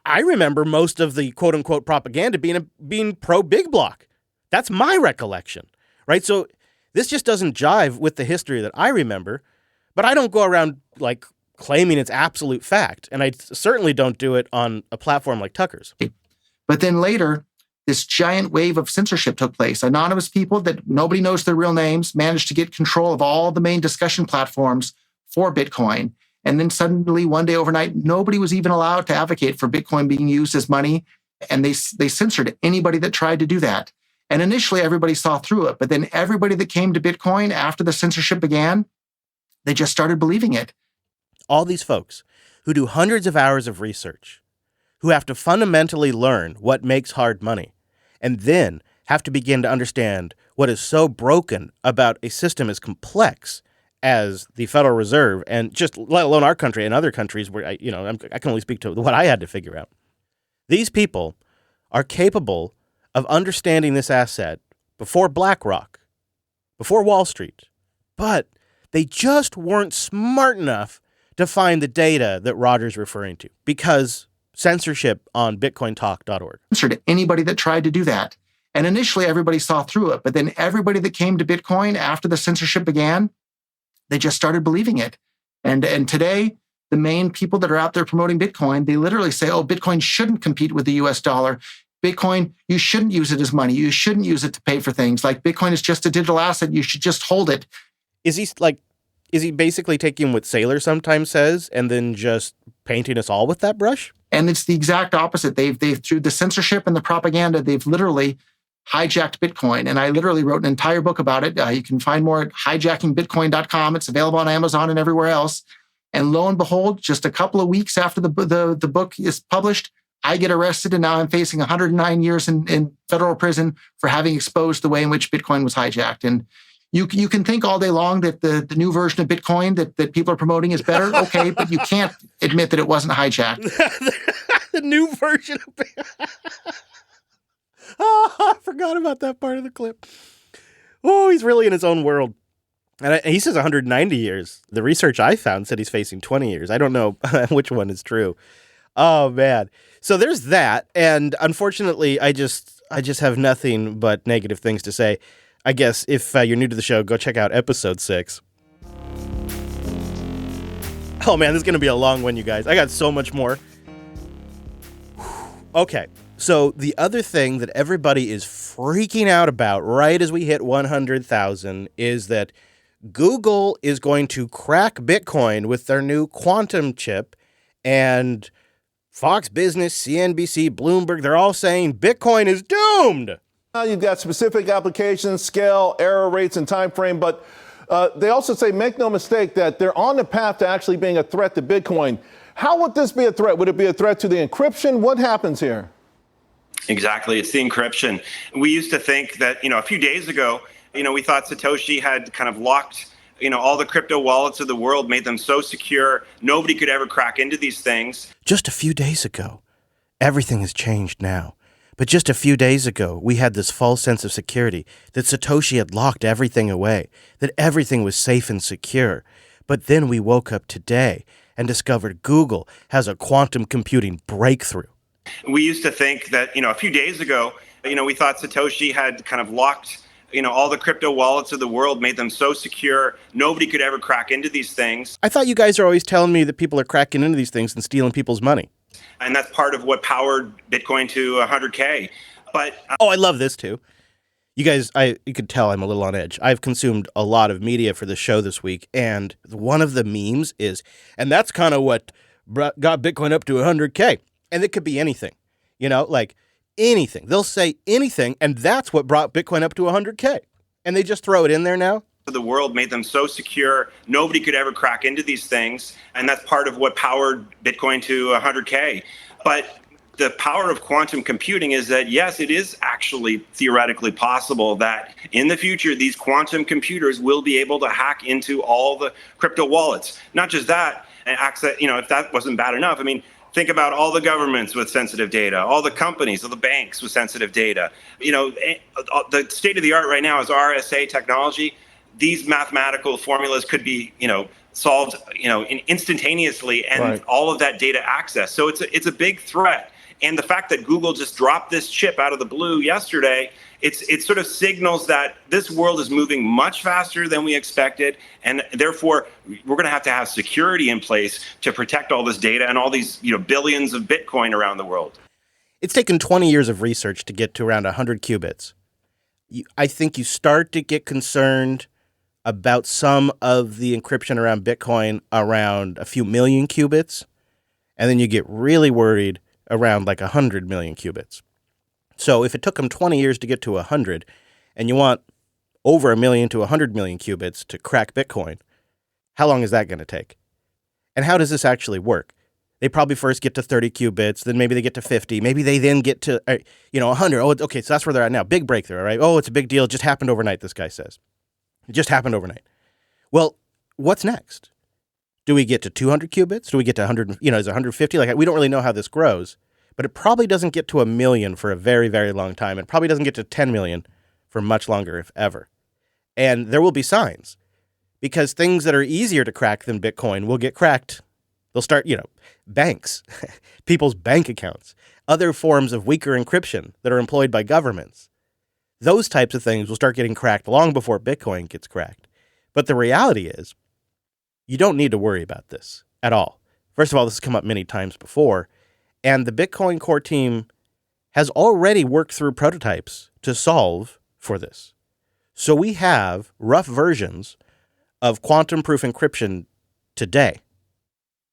I remember most of the quote unquote propaganda being pro big block. That's my recollection, right? So this just doesn't jive with the history that I remember, but I don't go around like claiming it's absolute fact. And I certainly don't do it on a platform like Tucker's. But then later, this giant wave of censorship took place. Anonymous people that nobody knows their real names managed to get control of all the main discussion platforms for Bitcoin. And then suddenly, one day overnight, nobody was even allowed to advocate for Bitcoin being used as money. And they censored anybody that tried to do that. And initially, everybody saw through it. But then everybody that came to Bitcoin after the censorship began, they just started believing it. All these folks who do hundreds of hours of research, who have to fundamentally learn what makes hard money, and then have to begin to understand what is so broken about a system as complex as the Federal Reserve, and just let alone our country and other countries where I can only speak to what I had to figure out. These people are capable of understanding this asset before BlackRock, before Wall Street, but they just weren't smart enough to find the data that Roger's referring to because censorship on BitcoinTalk.org. Censored anybody that tried to do that. And initially, everybody saw through it. But then everybody that came to Bitcoin after the censorship began, they just started believing it. And today, the main people that are out there promoting Bitcoin, they literally say, oh, Bitcoin shouldn't compete with the US dollar. Bitcoin, you shouldn't use it as money. You shouldn't use it to pay for things. Like Bitcoin is just a digital asset. You should just hold it. Is he basically taking what Saylor sometimes says and then just painting us all with that brush? And it's the exact opposite. They've through the censorship and the propaganda, they've literally hijacked Bitcoin. And I literally wrote an entire book about it. You can find more at hijackingbitcoin.com. It's available on Amazon and everywhere else. And lo and behold, just a couple of weeks after the book is published, I get arrested, and now I'm facing 109 years in federal prison for having exposed the way in which Bitcoin was hijacked. And you can think all day long that the new version of Bitcoin that people are promoting is better. Okay, but you can't admit that it wasn't hijacked. The new version of Bitcoin. Oh, I forgot about that part of the clip. Oh, he's really in his own world. And he says 190 years. The research I found said he's facing 20 years. I don't know which one is true. Oh, man. So there's that. And unfortunately, I just have nothing but negative things to say. I guess if you're new to the show, go check out episode 6. Oh, man, this is going to be a long one, you guys. I got so much more. Okay. So the other thing that everybody is freaking out about right as we hit 100,000 is that Google is going to crack Bitcoin with their new quantum chip, and Fox Business, CNBC, Bloomberg, they're all saying Bitcoin is doomed. Now you've got specific applications, scale, error rates, and time frame, but they also say, make no mistake, that they're on the path to actually being a threat to Bitcoin. How would this be a threat? Would it be a threat to the encryption? What happens here? Exactly. It's the encryption. We used to think that, a few days ago, we thought Satoshi had kind of locked, all the crypto wallets of the world, made them so secure, nobody could ever crack into these things. Just a few days ago, everything has changed now. But just a few days ago, we had this false sense of security that Satoshi had locked everything away, that everything was safe and secure. But then we woke up today and discovered Google has a quantum computing breakthrough. We used to think that, a few days ago, we thought Satoshi had kind of locked, all the crypto wallets of the world, made them so secure, nobody could ever crack into these things. I thought you guys are always telling me that people are cracking into these things and stealing people's money. And that's part of what powered Bitcoin to 100K. But oh, I love this too. You guys, you could tell I'm a little on edge. I've consumed a lot of media for the show this week, and one of the memes is, and that's kind of what got Bitcoin up to 100K. And it could be anything, like anything. They'll say anything, and that's what brought Bitcoin up to 100K. And they just throw it in there now. The world made them so secure, nobody could ever crack into these things. And that's part of what powered Bitcoin to 100K. But the power of quantum computing is that, yes, it is actually theoretically possible that in the future, these quantum computers will be able to hack into all the crypto wallets. Not just that, and access, if that wasn't bad enough, think about all the governments with sensitive data, all the companies, all the banks with sensitive data. The state of the art right now is RSA technology. These mathematical formulas could be, solved, instantaneously, and all of that data access. So it's a big threat. And the fact that Google just dropped this chip out of the blue yesterday, it sort of signals that this world is moving much faster than we expected, and therefore we're going to have security in place to protect all this data and all these billions of Bitcoin around the world. It's taken 20 years of research to get to around 100 qubits. I think you start to get concerned about some of the encryption around Bitcoin around a few million qubits, and then you get really worried around like 100 million qubits. So if it took them 20 years to get to 100, and you want over 1 million to 100 million qubits to crack Bitcoin, how long is that going to take? And how does this actually work? They probably first get to 30 qubits, then maybe they get to 50, maybe they then get to 100. Oh, okay, so that's where they're at now. Big breakthrough, right? Oh, it's a big deal. It just happened overnight, this guy says. It just happened overnight. Well, what's next? Do we get to 200 qubits? Do we get to 100? Is it 150? We don't really know how this grows, but it probably doesn't get to 1 million for a very, very long time. It probably doesn't get to 10 million for much longer, if ever. And there will be signs, because things that are easier to crack than Bitcoin will get cracked. They'll start, banks, people's bank accounts, other forms of weaker encryption that are employed by governments. Those types of things will start getting cracked long before Bitcoin gets cracked. But the reality is, you don't need to worry about this at all. First of all, this has come up many times before, and the Bitcoin core team has already worked through prototypes to solve for this. So we have rough versions of quantum-proof encryption today,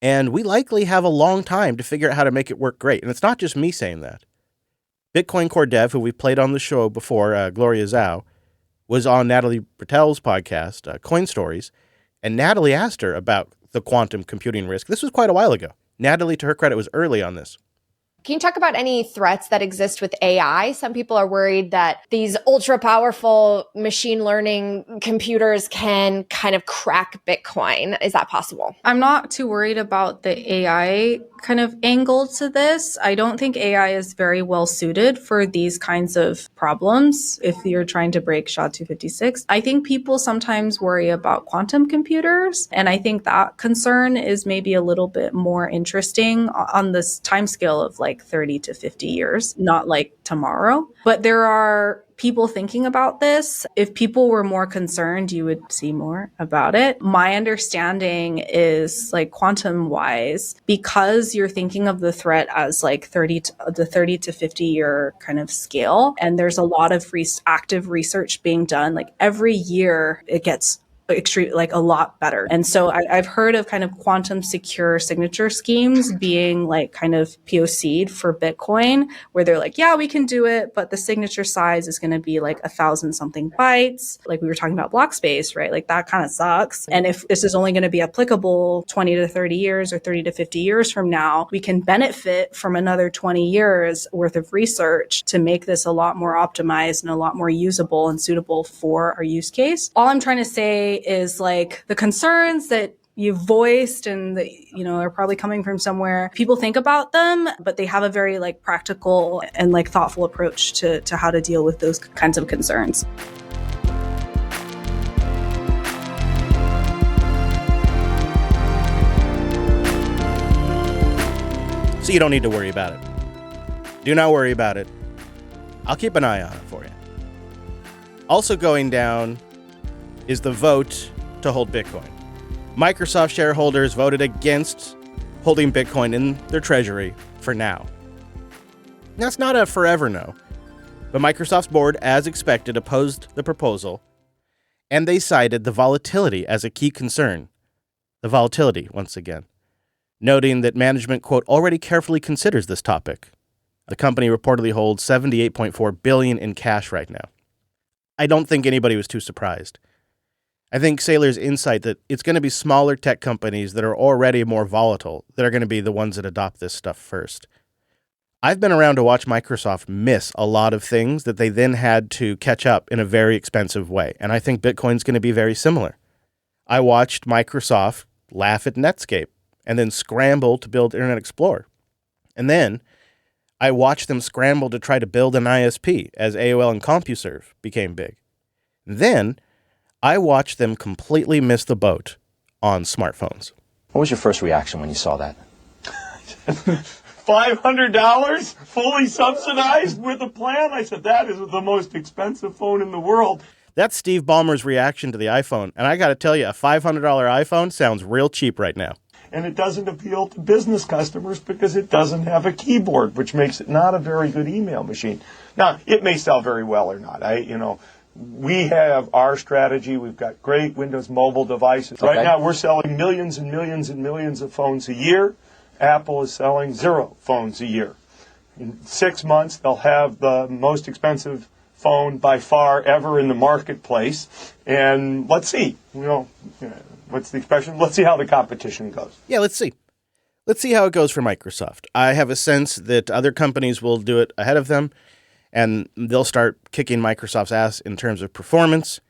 and we likely have a long time to figure out how to make it work great. And it's not just me saying that. Bitcoin core dev, who we've played on the show before, Gloria Zhao, was on Natalie Bertel's podcast, Coin Stories, and Natalie asked her about the quantum computing risk. This was quite a while ago. Natalie, to her credit, was early on this. Can you talk about any threats that exist with AI? Some people are worried that these ultra powerful machine learning computers can kind of crack Bitcoin. Is that possible? I'm not too worried about the AI kind of angle to this. I don't think AI is very well suited for these kinds of problems if you're trying to break SHA-256. I think people sometimes worry about quantum computers, and I think that concern is maybe a little bit more interesting on this timescale of 30 to 50 years, not like tomorrow. But there are people thinking about this. If people were more concerned, you would see more about it. My understanding is quantum wise, because you're thinking of the threat as the 30 to 50 year kind of scale. And there's a lot of active research being done. Every year it gets a lot better. And so I've heard of kind of quantum secure signature schemes being kind of POC'd for Bitcoin, where they're yeah, we can do it, but the signature size is going to be 1,000 something bytes. We were talking about block space, right? That kind of sucks. And if this is only going to be applicable 20 to 30 years or 30 to 50 years from now, we can benefit from another 20 years worth of research to make this a lot more optimized and a lot more usable and suitable for our use case. All I'm trying to say is the concerns that you've voiced and that, are probably coming from somewhere. People think about them, but they have a very practical and thoughtful approach to how to deal with those kinds of concerns. So you don't need to worry about it. Do not worry about it. I'll keep an eye on it for you. Also going down is the vote to hold Bitcoin. Microsoft shareholders voted against holding Bitcoin in their treasury for now. That's not a forever no, but Microsoft's board, as expected, opposed the proposal, and they cited the volatility as a key concern. The volatility, once again, noting that management, quote, already carefully considers this topic. The company reportedly holds $78.4 billion in cash right now. I don't think anybody was too surprised. I think Saylor's insight that it's going to be smaller tech companies that are already more volatile that are going to be the ones that adopt this stuff first. I've been around to watch Microsoft miss a lot of things that they then had to catch up in a very expensive way, and I think Bitcoin's going to be very similar. I watched Microsoft laugh at Netscape and then scramble to build Internet Explorer. And then I watched them scramble to try to build an ISP as AOL and CompuServe became big. Then I watched them completely miss the boat on smartphones. What was your first reaction when you saw that? $500 fully subsidized with a plan? I said, that is the most expensive phone in the world. That's Steve Ballmer's reaction to the iPhone. And I got to tell you, a $500 iPhone sounds real cheap right now. And it doesn't appeal to business customers because it doesn't have a keyboard, which makes it not a very good email machine. Now, it may sell very well or not. We have our strategy. We've got great Windows mobile devices. Okay. Right now, we're selling millions and millions and millions of phones a year. Apple is selling 0 phones a year. In 6 months, they'll have the most expensive phone by far ever in the marketplace. And let's see, what's the expression? Let's see how the competition goes. Yeah, let's see. Let's see how it goes for Microsoft. I have a sense that other companies will do it ahead of them, and they'll start kicking Microsoft's ass in terms of performance.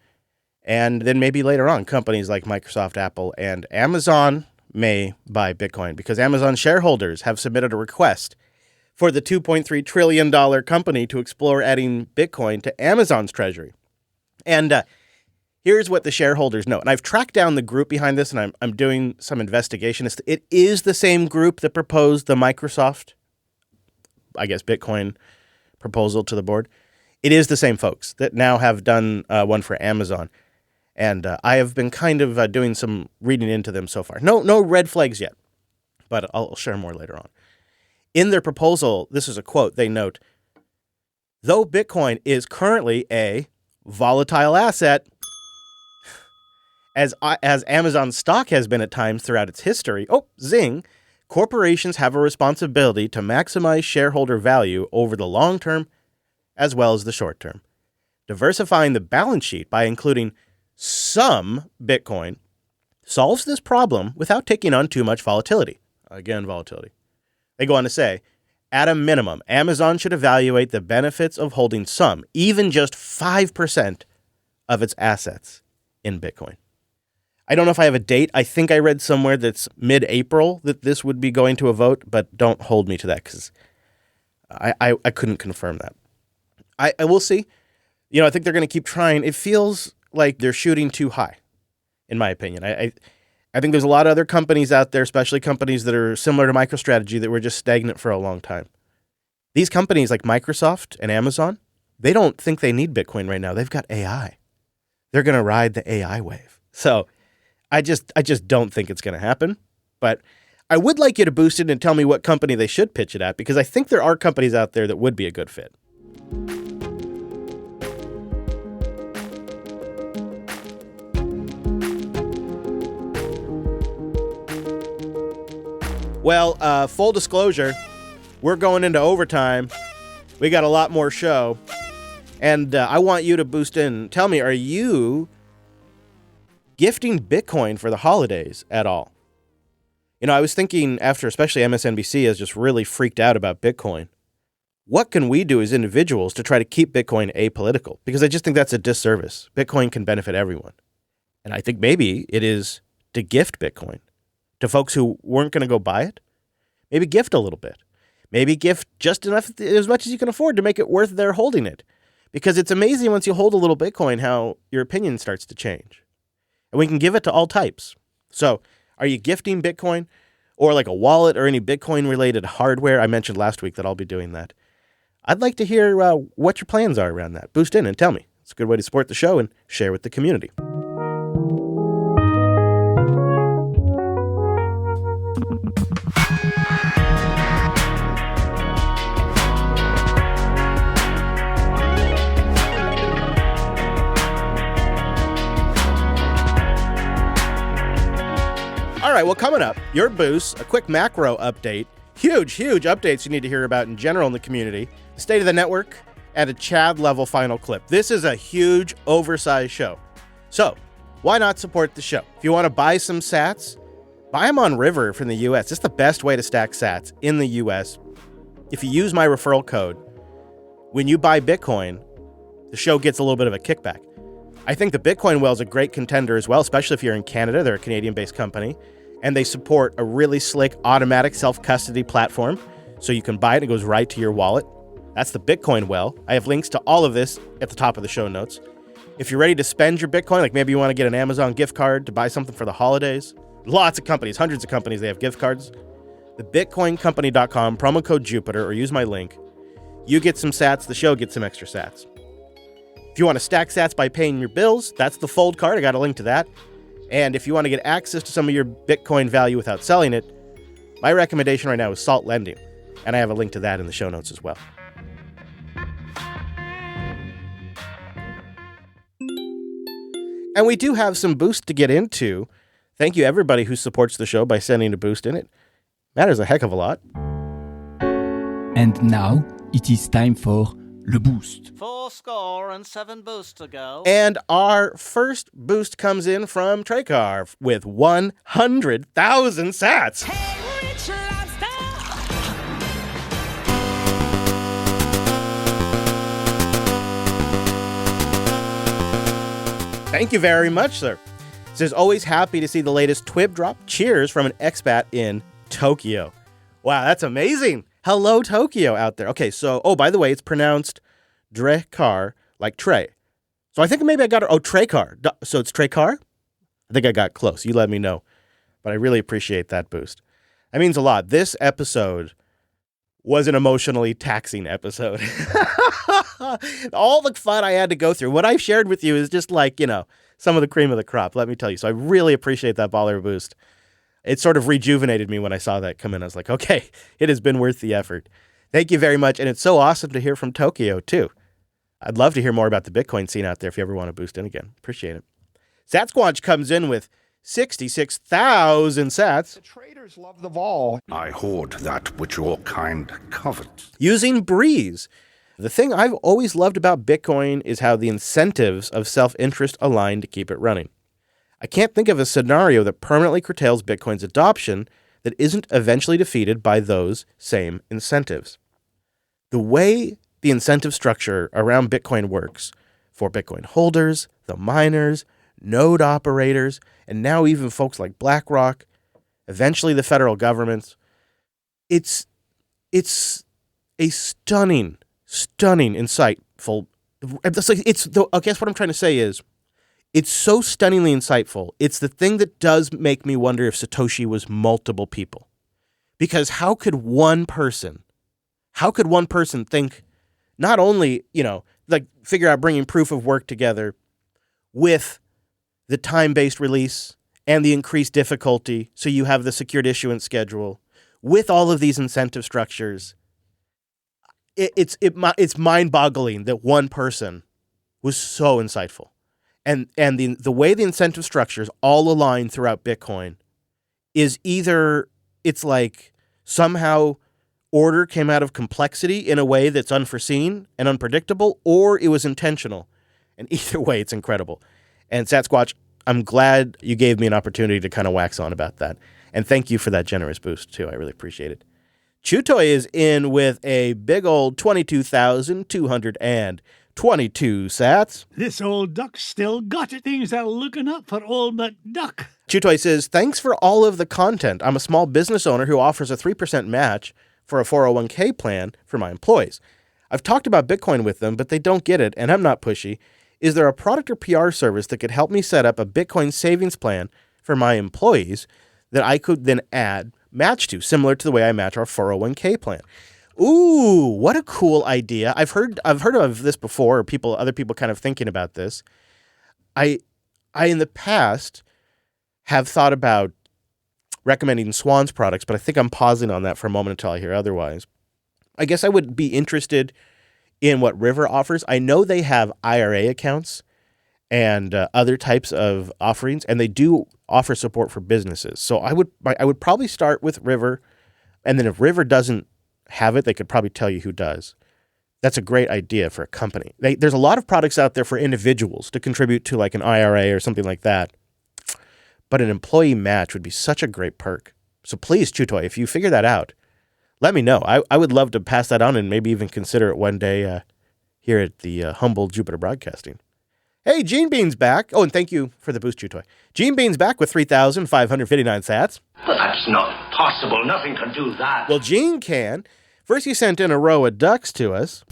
And then maybe later on, companies like Microsoft, Apple, and Amazon may buy Bitcoin because Amazon shareholders have submitted a request for the $2.3 trillion company to explore adding Bitcoin to Amazon's treasury. And here's what the shareholders know. And I've tracked down the group behind this, and I'm doing some investigation. It is the same group that proposed the Microsoft, I guess, Bitcoin proposal to the board. It is the same folks that now have done one for Amazon. And I have been kind of doing some reading into them so far. No red flags yet, but I'll share more later on. In their proposal, this is a quote, they note, though Bitcoin is currently a volatile asset, as Amazon stock has been at times throughout its history, zing, corporations have a responsibility to maximize shareholder value over the long term as well as the short term. Diversifying the balance sheet by including some Bitcoin solves this problem without taking on too much volatility. Again, volatility. They go on to say, at a minimum, Amazon should evaluate the benefits of holding some, even just 5% of its assets in Bitcoin. I don't know if I have a date. I think I read somewhere that's mid-April that this would be going to a vote, but don't hold me to that because I couldn't confirm that. I will see. I think they're going to keep trying. It feels like they're shooting too high, in my opinion. I think there's a lot of other companies out there, especially companies that are similar to MicroStrategy, that were just stagnant for a long time. These companies like Microsoft and Amazon, they don't think they need Bitcoin right now. They've got AI. They're going to ride the AI wave. So I just don't think it's going to happen. But I would like you to boost it and tell me what company they should pitch it at, because I think there are companies out there that would be a good fit. Well, full disclosure, we're going into overtime. We got a lot more show. And I want you to boost in. Tell me, are you gifting Bitcoin for the holidays at all? I was thinking after especially MSNBC has just really freaked out about Bitcoin. What can we do as individuals to try to keep Bitcoin apolitical? Because I just think that's a disservice. Bitcoin can benefit everyone. And I think maybe it is to gift Bitcoin to folks who weren't going to go buy it. Maybe gift a little bit. Maybe gift just enough, as much as you can afford to make it worth their holding it. Because it's amazing once you hold a little Bitcoin how your opinion starts to change. And we can give it to all types. So are you gifting Bitcoin or like a wallet or any Bitcoin related hardware? I mentioned last week that I'll be doing that. I'd like to hear what your plans are around that. Boost in and tell me. It's a good way to support the show and share with the community. All right, well, coming up, your boost, a quick macro update, huge updates you need to hear about in general in the community, the state of the network, and a Chad-level final clip. This is a huge, oversized show. So, why not support the show? If you want to buy some sats, buy them on River from the U.S. It's the best way to stack sats in the U.S. If you use my referral code, when you buy Bitcoin, the show gets a little bit of a kickback. I think the Bitcoin Well is a great contender as well, especially if you're in Canada. They're a Canadian-based company. And they support a really slick automatic self-custody platform. So you can buy it, it goes right to your wallet. That's the Bitcoin Well. I have links to all of this at the top of the show notes. If you're ready to spend your Bitcoin, like maybe you want to get an Amazon gift card to buy something for the holidays, Lots of companies, hundreds of companies, they have gift cards. TheBitcoinCompany.com, promo code Jupiter, or use my link. You get some sats, the show gets some extra sats. If you want to stack sats by paying your bills, that's the Fold card. I got a link to that. And if you want to get access to some of your Bitcoin value without selling it, my recommendation right now is Salt Lending. And I have a link to that in the show notes as well. And we do have some Boost to get into. Thank you, everybody who supports the show by sending a Boost in it. Matters a heck of a lot. And now it is time for Le Boost. 4 and 7 boosts to go. And our first boost comes in from Trekar with 100,000 sats. Hey, rich lobster! Thank you very much, sir. It says, always happy to see the latest TWIB drop. Cheers from an expat in Tokyo. Wow, that's amazing. Hello, Tokyo out there. Okay, so, by the way, it's pronounced Drekar, like Trey. So I think maybe I got it. Oh, Trekar. So it's Trekar? I think I got close. You let me know. But I really appreciate that boost. That means a lot. This episode was an emotionally taxing episode. All the fun I had to go through. What I've shared with you is just like, some of the cream of the crop, let me tell you. So I really appreciate that baller boost. It sort of rejuvenated me when I saw that come in. I was like, okay, it has been worth the effort. Thank you very much. And it's so awesome to hear from Tokyo, too. I'd love to hear more about the Bitcoin scene out there if you ever want to boost in again. Appreciate it. Satsquatch comes in with 66,000 sats. The traders love the vol. I hoard that which your kind covets. Using Breeze. The thing I've always loved about Bitcoin is how the incentives of self-interest align to keep it running. I can't think of a scenario that permanently curtails Bitcoin's adoption that isn't eventually defeated by those same incentives. The way the incentive structure around Bitcoin works for Bitcoin holders, the miners, node operators, and now even folks like BlackRock, eventually the federal governments, it's a stunning, insightful. I guess what I'm trying to say is, it's so stunningly insightful. It's the thing that does make me wonder if Satoshi was multiple people. Because how could one person think not only, figure out bringing proof of work together with the time-based release and the increased difficulty, so you have the secured issuance schedule, with all of these incentive structures. It's mind-boggling that one person was so insightful. And the way the incentive structures all align throughout Bitcoin is either it's like somehow order came out of complexity in a way that's unforeseen and unpredictable, or it was intentional. And either way, it's incredible. And Satsquatch, I'm glad you gave me an opportunity to kind of wax on about that. And thank you for that generous boost, too. I really appreciate it. Chutoy is in with a big old 22,222 sats. This old duck still got it. Things are looking up for old McDuck. Chutoy says, thanks for all of the content. I'm a small business owner who offers a 3% match for a 401k plan for my employees. I've talked about Bitcoin with them, but they don't get it, and I'm not pushy. Is there a product or PR service that could help me set up a Bitcoin savings plan for my employees that I could then add match to, similar to the way I match our 401k plan? Ooh, what a cool idea. I've heard of this before, or other people kind of thinking about this. I in the past have thought about recommending Swan's products, but I think I'm pausing on that for a moment until I hear otherwise. I guess I would be interested in what River offers. I know they have IRA accounts and other types of offerings, and they do offer support for businesses. So I would probably start with River, and then if River doesn't have it, they could probably tell you who does. That's a great idea for a company. There's a lot of products out there for individuals to contribute to, like an IRA or something like that. But an employee match would be such a great perk. So please, Chutoy, if you figure that out, let me know. I would love to pass that on and maybe even consider it one day here at the humble Jupiter Broadcasting. Hey, Gene Bean's back. Oh, and thank you for the boost, Chutoy. Gene Bean's back with 3,559 sats. But that's not possible. Nothing can do that. Well, Gene can. First, you sent in a row of ducks to us.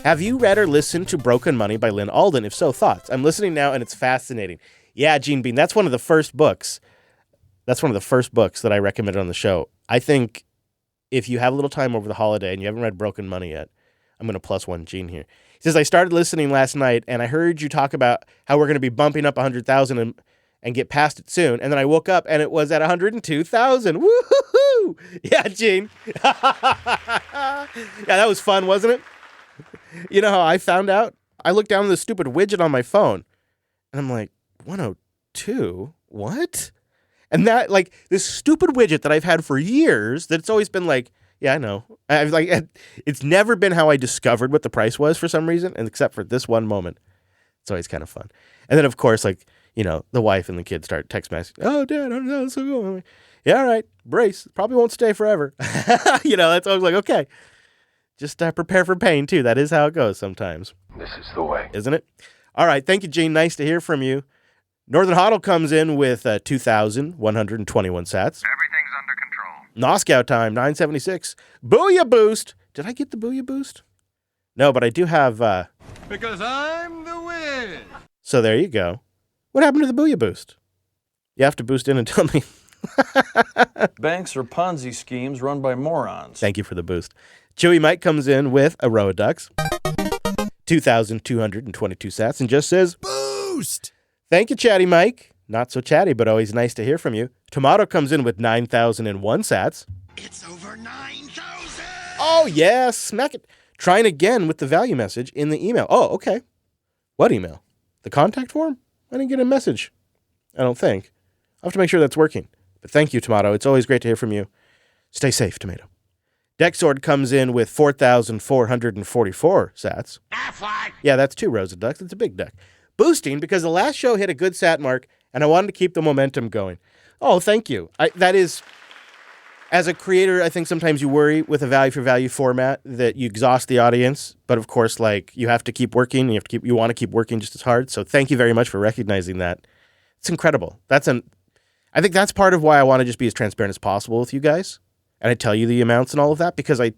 Have you read or listened to Broken Money by Lynn Alden? If so, thoughts? I'm listening now, and it's fascinating. Yeah, Gene Bean, that's one of the first books That's one of the first books that I recommended on the show. I think if you have a little time over the holiday and you haven't read Broken Money yet, I'm going to plus one Gene here. He says, I started listening last night and I heard you talk about how we're going to be bumping up 100,000 and get past it soon. And then I woke up and it was at 102,000. Woo-hoo-hoo! Yeah, Gene. Yeah, that was fun, wasn't it? You know how I found out? I looked down at the stupid widget on my phone and I'm like, 102? What? And that, like, this stupid widget that I've had for years, that it's always been like, yeah, I know. It's never been how I discovered what the price was for some reason, and except for this one moment. It's always kind of fun. And then, of course, like, you know, the wife and the kids start text messaging. Oh, Dad, I don't know. So cool. Like, yeah, all right. Brace. Probably won't stay forever. You know, that's always like, okay. Just prepare for pain, too. That is how it goes sometimes. This is the way. Isn't it? All right. Thank you, Gene. Nice to hear from you. Northern Hodl comes in with 2,121 sats. Everything's under control. Noscow time, 976. Booyah Boost. Did I get the Booyah Boost? No, but I do have... Because I'm the Wiz. So there you go. What happened to the Booyah Boost? You have to boost in and tell me. Banks are Ponzi schemes run by morons. Thank you for the boost. Chewy Mike comes in with a row of ducks. 2,222 sats and just says, boost! Thank you, Chatty Mike. Not so chatty, but always nice to hear from you. Tomato comes in with 9,001 sats. It's over 9,000. Oh, yeah, smack it. Trying again with the value message in the email. Oh, okay. What email? The contact form? I didn't get a message. I don't think. I'll have to make sure that's working. But thank you, Tomato. It's always great to hear from you. Stay safe, Tomato. Dexord comes in with 4,444 sats. Yeah, that's 2 rows of ducks. It's a big duck. Boosting because the last show hit a good sat mark, and I wanted to keep the momentum going. Oh, thank you. That is, as a creator, I think sometimes you worry with a value for value format that you exhaust the audience. But of course, like, you have to keep working. You want to keep working just as hard. So thank you very much for recognizing that. It's incredible. I think that's part of why I want to just be as transparent as possible with you guys. And I tell you the amounts and all of that because I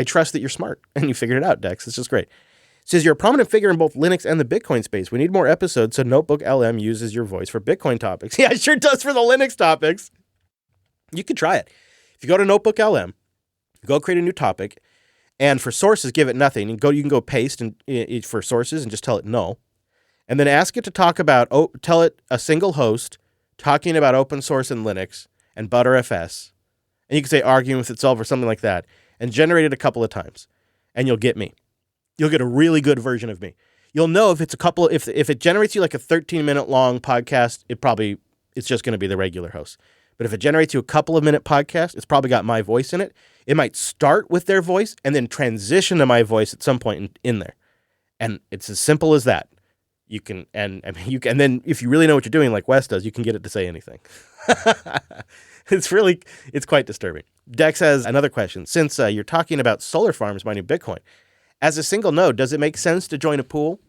trust that you're smart and you figured it out, Dex. It's just great. It says you're a prominent figure in both Linux and the Bitcoin space. We need more episodes so Notebook LM uses your voice for Bitcoin topics. Yeah, it sure does for the Linux topics. You could try it. If you go to Notebook LM, go create a new topic, and for sources, give it nothing. You can go paste for sources and just tell it no. And then ask it to talk about, tell it a single host talking about open source and Linux and Btrfs. And you can say arguing with itself or something like that, and generate it a couple of times, and you'll get me. You'll get a really good version of me. You'll know if it's if it generates you like a 13-minute long podcast, it's just going to be the regular host. But if it generates you a couple of minute podcast, it's probably got my voice in it. It might start with their voice and then transition to my voice at some point in there. And it's as simple as that. You can, and then if you really know what you're doing, like Wes does, you can get it to say anything. It's quite disturbing. Dex has another question. Since you're talking about solar farms mining Bitcoin, as a single node, does it make sense to join a pool?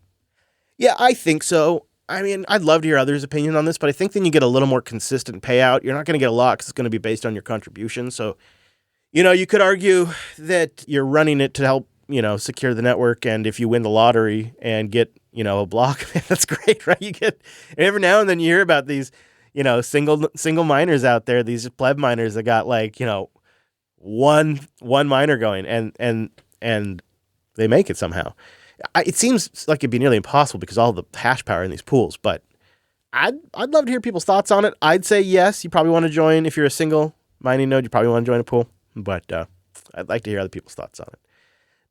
Yeah, I think so. I mean, I'd love to hear others' opinion on this, but I think then you get a little more consistent payout. You're not going to get a lot because it's going to be based on your contribution. So, you could argue that you're running it to help, secure the network. And if you win the lottery and get, a block, that's great, right? You get, every now and then you hear about these, single miners out there, these pleb miners that got like, one miner going and they make it somehow. It seems like it'd be nearly impossible because all the hash power in these pools, but I'd love to hear people's thoughts on it. I'd say yes, you probably want to join. If you're a single mining node, you probably want to join a pool, but I'd like to hear other people's thoughts on it.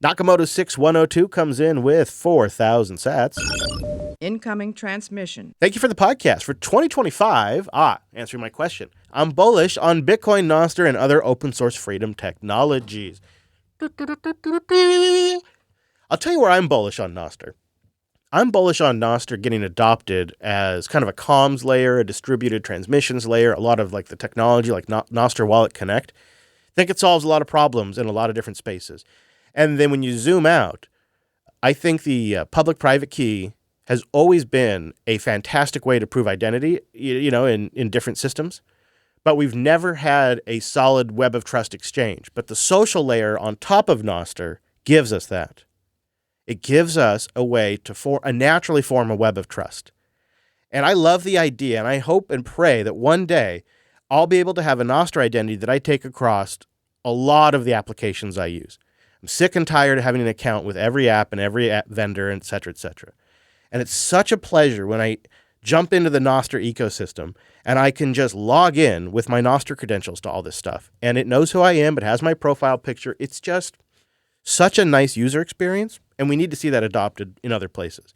Nakamoto 6102 comes in with 4,000 sats. Incoming transmission. Thank you for the podcast. For 2025, answering my question, I'm bullish on Bitcoin, Nostr, and other open source freedom technologies. I'll tell you where I'm bullish on Nostr. I'm bullish on Nostr getting adopted as kind of a comms layer, a distributed transmissions layer, a lot of like the technology like Nostr Wallet Connect. I think it solves a lot of problems in a lot of different spaces. And then when you zoom out, I think the public-private key has always been a fantastic way to prove identity, in different systems. But we've never had a solid web of trust exchange. But the social layer on top of Nostr gives us that. It gives us a way to naturally form a web of trust. And I love the idea, and I hope and pray that one day I'll be able to have a Nostr identity that I take across a lot of the applications I use. I'm sick and tired of having an account with every app and every app vendor, et cetera, et cetera. And it's such a pleasure when I jump into the Nostr ecosystem and I can just log in with my Nostr credentials to all this stuff. And it knows who I am. It has my profile picture. It's just such a nice user experience. And we need to see that adopted in other places.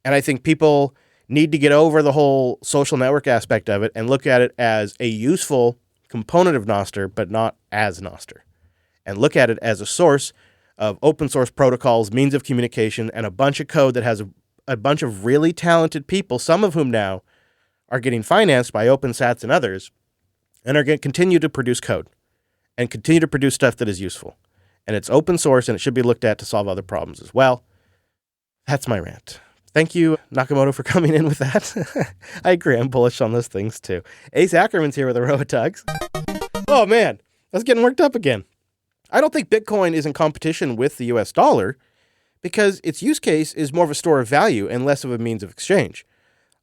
And I think people need to get over the whole social network aspect of it and look at it as a useful component of Nostr, but not as Nostr. And look at it as a source of open source protocols, means of communication, and a bunch of code that has a bunch of really talented people, some of whom now are getting financed by OpenSats and others, and are going to continue to produce code and continue to produce stuff that is useful. And it's open source, and it should be looked at to solve other problems as well. That's my rant. Thank you, Nakamoto, for coming in with that. I agree. I'm bullish on those things, too. Ace Ackerman's here with a row of tugs. Oh, man. I was getting worked up again. I don't think Bitcoin is in competition with the US dollar because its use case is more of a store of value and less of a means of exchange.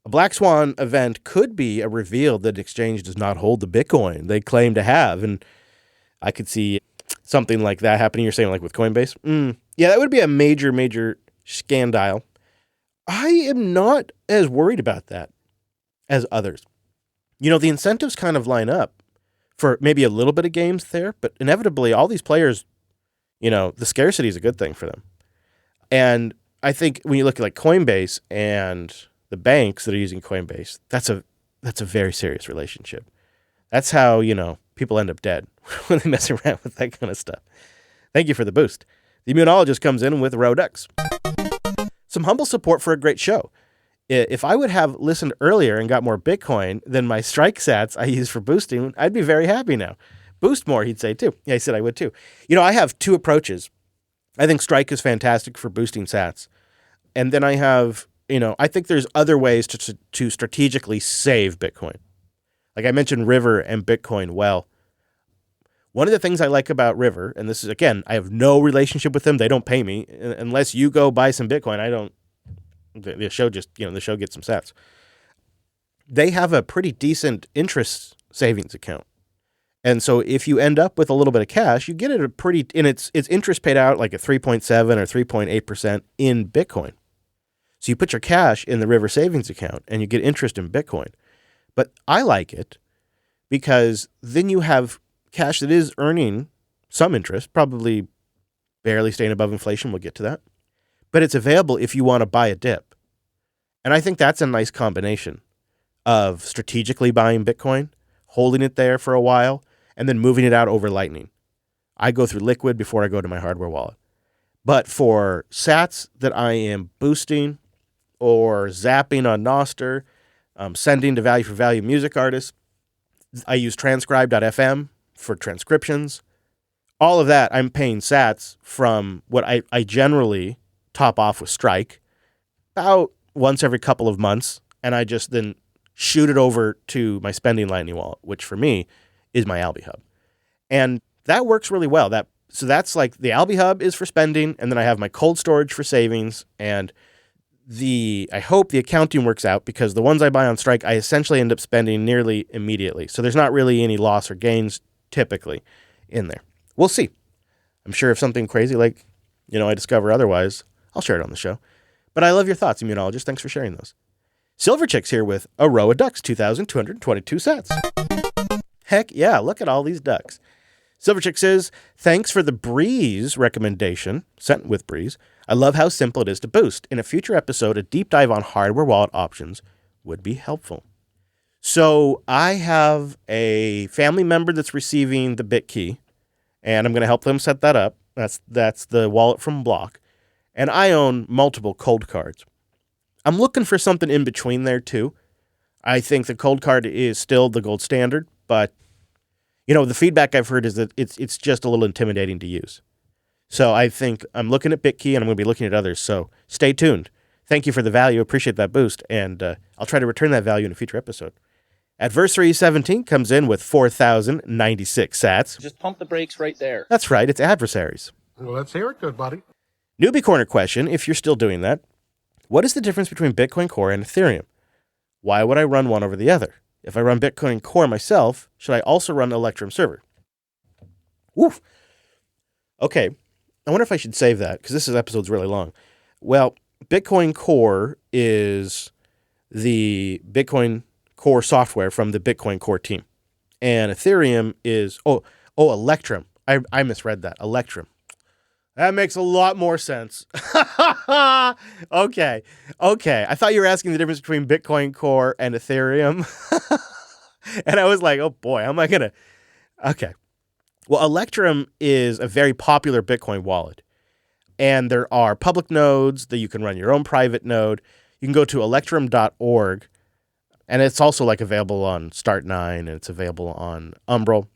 A Black Swan event could be a reveal that exchange does not hold the Bitcoin they claim to have. And I could see something like that happening. You're saying like with Coinbase? Yeah, that would be a major, major scandal. I am not as worried about that as others. You know, the incentives kind of line up for maybe a little bit of games there, but inevitably all these players, you know, the scarcity is a good thing for them. And I think when you look at like Coinbase and the banks that are using Coinbase, that's a very serious relationship. That's how, you know, people end up dead when they mess around with that kind of stuff. Thank you for the boost. The immunologist comes in with Rodux. Some humble support for a great show. If I would have listened earlier and got more Bitcoin than my strike sats I use for boosting, I'd be very happy now. Boost more, he'd say too. Yeah, he said I would too. You know, I have two approaches. I think strike is fantastic for boosting sats. And then I have, you know, I think there's other ways to strategically save Bitcoin. Like I mentioned River and Bitcoin. Well, one of the things I like about River, and this is, again, I have no relationship with them. They don't pay me. Unless you go buy some Bitcoin, I don't. The show just, you know, the show gets some sats. They have a pretty decent interest savings account. And so if you end up with a little bit of cash, you get it a pretty, and it's interest paid out like a 3.7 or 3.8% in Bitcoin. So you put your cash in the River savings account and you get interest in Bitcoin. But I like it because then you have cash that is earning some interest, probably barely staying above inflation. We'll get to that. But it's available if you want to buy a dip. And I think that's a nice combination of strategically buying Bitcoin, holding it there for a while, and then moving it out over Lightning. I go through Liquid before I go to my hardware wallet. But for sats that I am boosting or zapping on Nostr, sending to value for value music artists, I use transcribe.fm for transcriptions. All of that, I'm paying sats from what I generally top off with Strike about once every couple of months, and I just then shoot it over to my spending Lightning wallet, which for me is my Alby Hub. And that works really well. So that's like the Alby Hub is for spending, and then I have my cold storage for savings, and I hope the accounting works out because the ones I buy on Strike, I essentially end up spending nearly immediately. So there's not really any loss or gains typically in there. We'll see. I'm sure if something crazy like, you know, I discover otherwise, I'll share it on the show. But I love your thoughts, immunologist. Thanks for sharing those. Silver Chick's here with a row of ducks, 2,222 sats. Heck yeah, look at all these ducks. Silver Chick says, thanks for the Breeze recommendation, sent with Breeze. I love how simple it is to boost. In a future episode, a deep dive on hardware wallet options would be helpful. So I have a family member that's receiving the BitKey, and I'm going to help them set that up. That's the wallet from Block. And I own multiple cold cards. I'm looking for something in between there too. I think the cold card is still the gold standard, but you know, the feedback I've heard is that it's just a little intimidating to use. So I think I'm looking at BitKey and I'm going to be looking at others. So stay tuned. Thank you for the value. Appreciate that boost. And I'll try to return that value in a future episode. Adversary 17 comes in with 4,096 sats. Just pump the brakes right there. That's right. It's adversaries. Well, let's hear it, good buddy. Newbie Corner question, if you're still doing that. What is the difference between Bitcoin Core and Ethereum? Why would I run one over the other? If I run Bitcoin Core myself, should I also run Electrum server? Oof. Okay. I wonder if I should save that because this episode's really long. Well, Bitcoin Core is the Bitcoin Core software from the Bitcoin Core team. And Ethereum is, Electrum. I misread that. Electrum. That makes a lot more sense. Okay. I thought you were asking the difference between Bitcoin Core and Ethereum. And I was like, oh boy, how am I going to? Okay. Well, Electrum is a very popular Bitcoin wallet. And there are public nodes that you can run your own private node. You can go to electrum.org. And it's also like available on Start9 and it's available on Umbrel.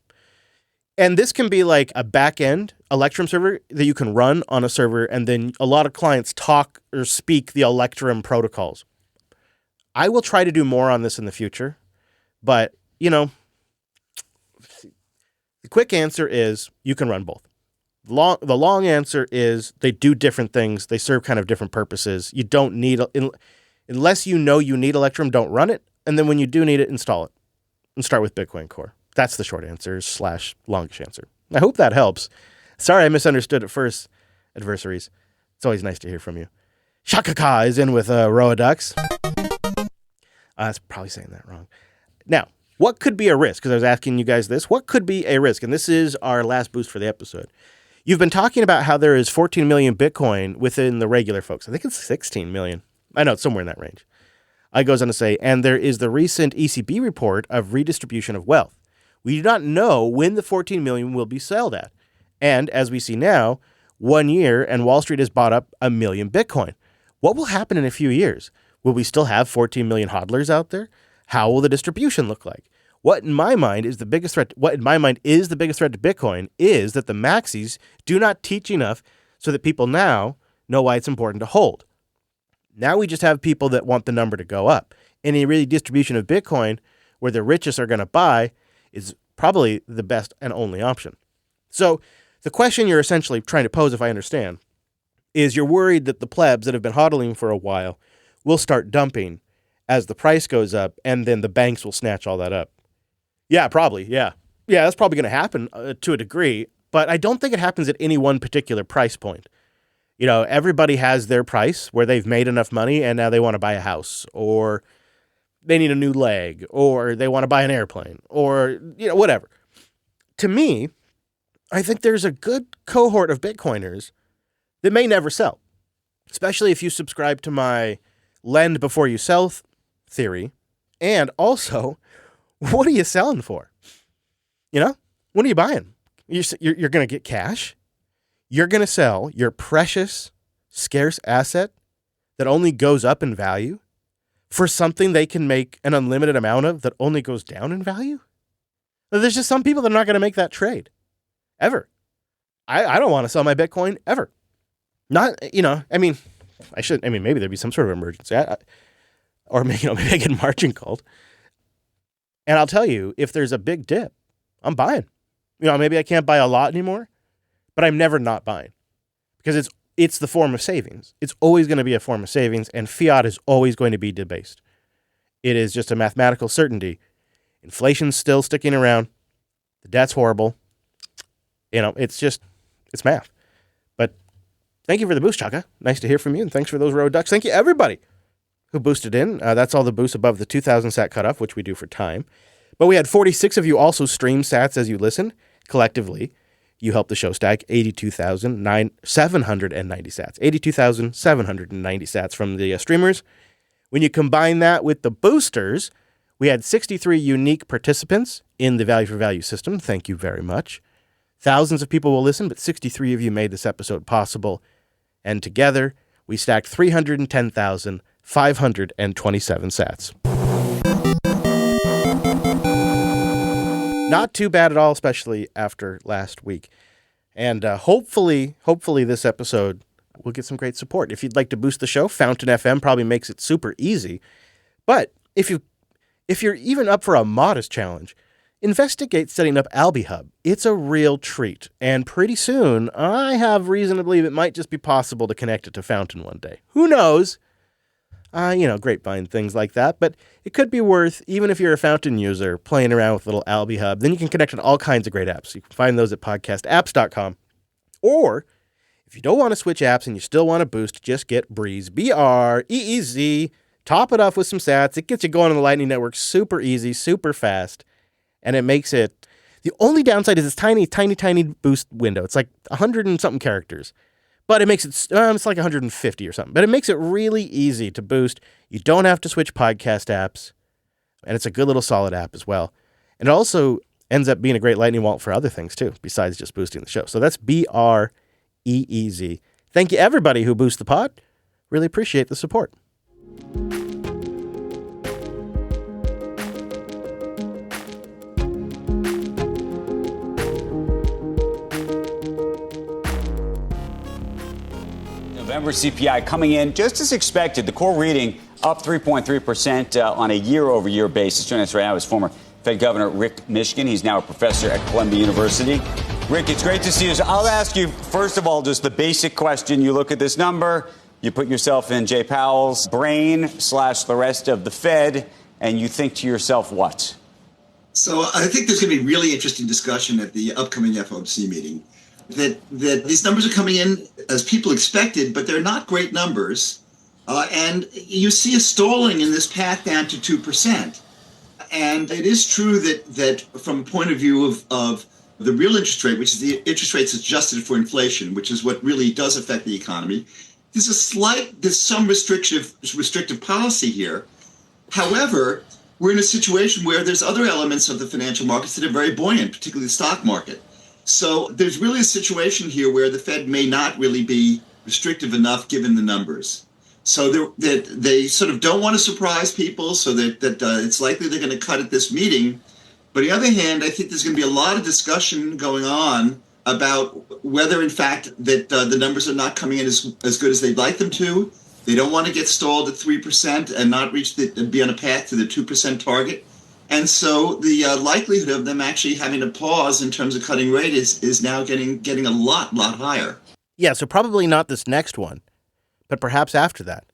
And this can be like a back-end Electrum server that you can run on a server, and then a lot of clients talk or speak the Electrum protocols. I will try to do more on this in the future, but, the quick answer is you can run both. The long answer is they do different things. They serve kind of different purposes. You don't need, unless you know you need Electrum, don't run it. And then when you do need it, install it and start with Bitcoin Core. That's the short answer / longish answer. I hope that helps. Sorry I misunderstood at first, adversaries. It's always nice to hear from you. Shaka Ka is in with Roa Ducks. I was probably saying that wrong. Now, what could be a risk? Because I was asking you guys this. What could be a risk? And this is our last boost for the episode. You've been talking about how there is 14 million Bitcoin within the regular folks. I think it's 16 million. I know, it's somewhere in that range. It goes on to say, and there is the recent ECB report of redistribution of wealth. We do not know when the 14 million will be sold at. And as we see now, 1 year and Wall Street has bought up 1 million Bitcoin. What will happen in a few years? Will we still have 14 million hodlers out there? How will the distribution look like? What in my mind is the biggest threat to Bitcoin is that the maxis do not teach enough so that people now know why it's important to hold. Now we just have people that want the number to go up. And a redistribution of Bitcoin where the richest are going to buy is probably the best and only option. So the question you're essentially trying to pose, if I understand, is you're worried that the plebs that have been hodling for a while will start dumping as the price goes up, and then the banks will snatch all that up. Yeah, probably. Yeah, that's probably going to happen to a degree, but I don't think it happens at any one particular price point. Everybody has their price where they've made enough money and now they want to buy a house, or they need a new leg, or they want to buy an airplane, or, whatever. To me, I think there's a good cohort of Bitcoiners that may never sell, especially if you subscribe to my lend before you sell theory. And also, what are you selling for? What are you buying? You're going to get cash. You're going to sell your precious, scarce asset that only goes up in value for something they can make an unlimited amount of that only goes down in value? There's just some people that are not going to make that trade. Ever. I don't want to sell my Bitcoin ever. Not, maybe there'd be some sort of emergency. Or maybe I get margin called. And I'll tell you, if there's a big dip, I'm buying. Maybe I can't buy a lot anymore, but I'm never not buying because it's the form of savings. It's always going to be a form of savings, and fiat is always going to be debased. It is just a mathematical certainty. Inflation's still sticking around. The debt's horrible. It's math. But thank you for the boost, Chaka. Nice to hear from you, and thanks for those road ducks. Thank you, everybody who boosted in. That's all the boosts above the 2,000 sat cutoff, which we do for time. But we had 46 of you also stream sats as you listen. Collectively, you helped the show stack 82,790 sats. 82,790 sats from the streamers. When you combine that with the boosters, we had 63 unique participants in the Value for Value system. Thank you very much. Thousands of people will listen, but 63 of you made this episode possible. And together, we stacked 310,527 sats. Not too bad at all, especially after last week. And hopefully this episode will get some great support. If you'd like to boost the show, Fountain FM probably makes it super easy. But if you're even up for a modest challenge, investigate setting up AlbiHub. It's a real treat. And pretty soon, I have reason to believe it might just be possible to connect it to Fountain one day. Who knows? grapevine, things like that. But it could be worth, even if you're a Fountain user, playing around with little Alby Hub. Then you can connect on all kinds of great apps. You can find those at podcastapps.com. Or if you don't want to switch apps and you still want to boost, just get Breeze. B-R-E-E-Z. Top it off with some sats. It gets you going on the Lightning Network super easy, super fast. And it makes it... The only downside is this tiny, tiny, tiny boost window. It's like 100 and something characters. But it makes it... it's like 150 or something. But it makes it really easy to boost. You don't have to switch podcast apps. And it's a good little solid app as well. And it also ends up being a great Lightning wallet for other things too, besides just boosting the show. So that's B-R-E-E-Z. Thank you, everybody who boosts the pod. Really appreciate the support. November CPI coming in just as expected. The core reading up 3.3% on a year-over-year basis. Joining us right now is former Fed Governor Rick Mishkin. He's now a professor at Columbia University. Rick, it's great to see you. I'll ask you, first of all, just the basic question. You look at this number, you put yourself in Jay Powell's brain / the rest of the Fed, and you think to yourself what? So I think there's going to be really interesting discussion at the upcoming FOMC meeting. That these numbers are coming in as people expected, but they're not great numbers. And you see a stalling in this path down to 2%. And it is true that from a point of view of the real interest rate, which is the interest rates adjusted for inflation, which is what really does affect the economy, there's some restrictive policy here. However, we're in a situation where there's other elements of the financial markets that are very buoyant, particularly the stock market. So there's really a situation here where the Fed may not really be restrictive enough given the numbers. So they sort of don't want to surprise people, so that it's likely they're going to cut at this meeting. But on the other hand, I think there's going to be a lot of discussion going on about whether, in fact, that the numbers are not coming in as good as they'd like them to. They don't want to get stalled at 3% and not be on a path to the 2% target. And so the likelihood of them actually having to pause in terms of cutting rate is now getting a lot higher. Yeah, so probably not this next one, but perhaps after that.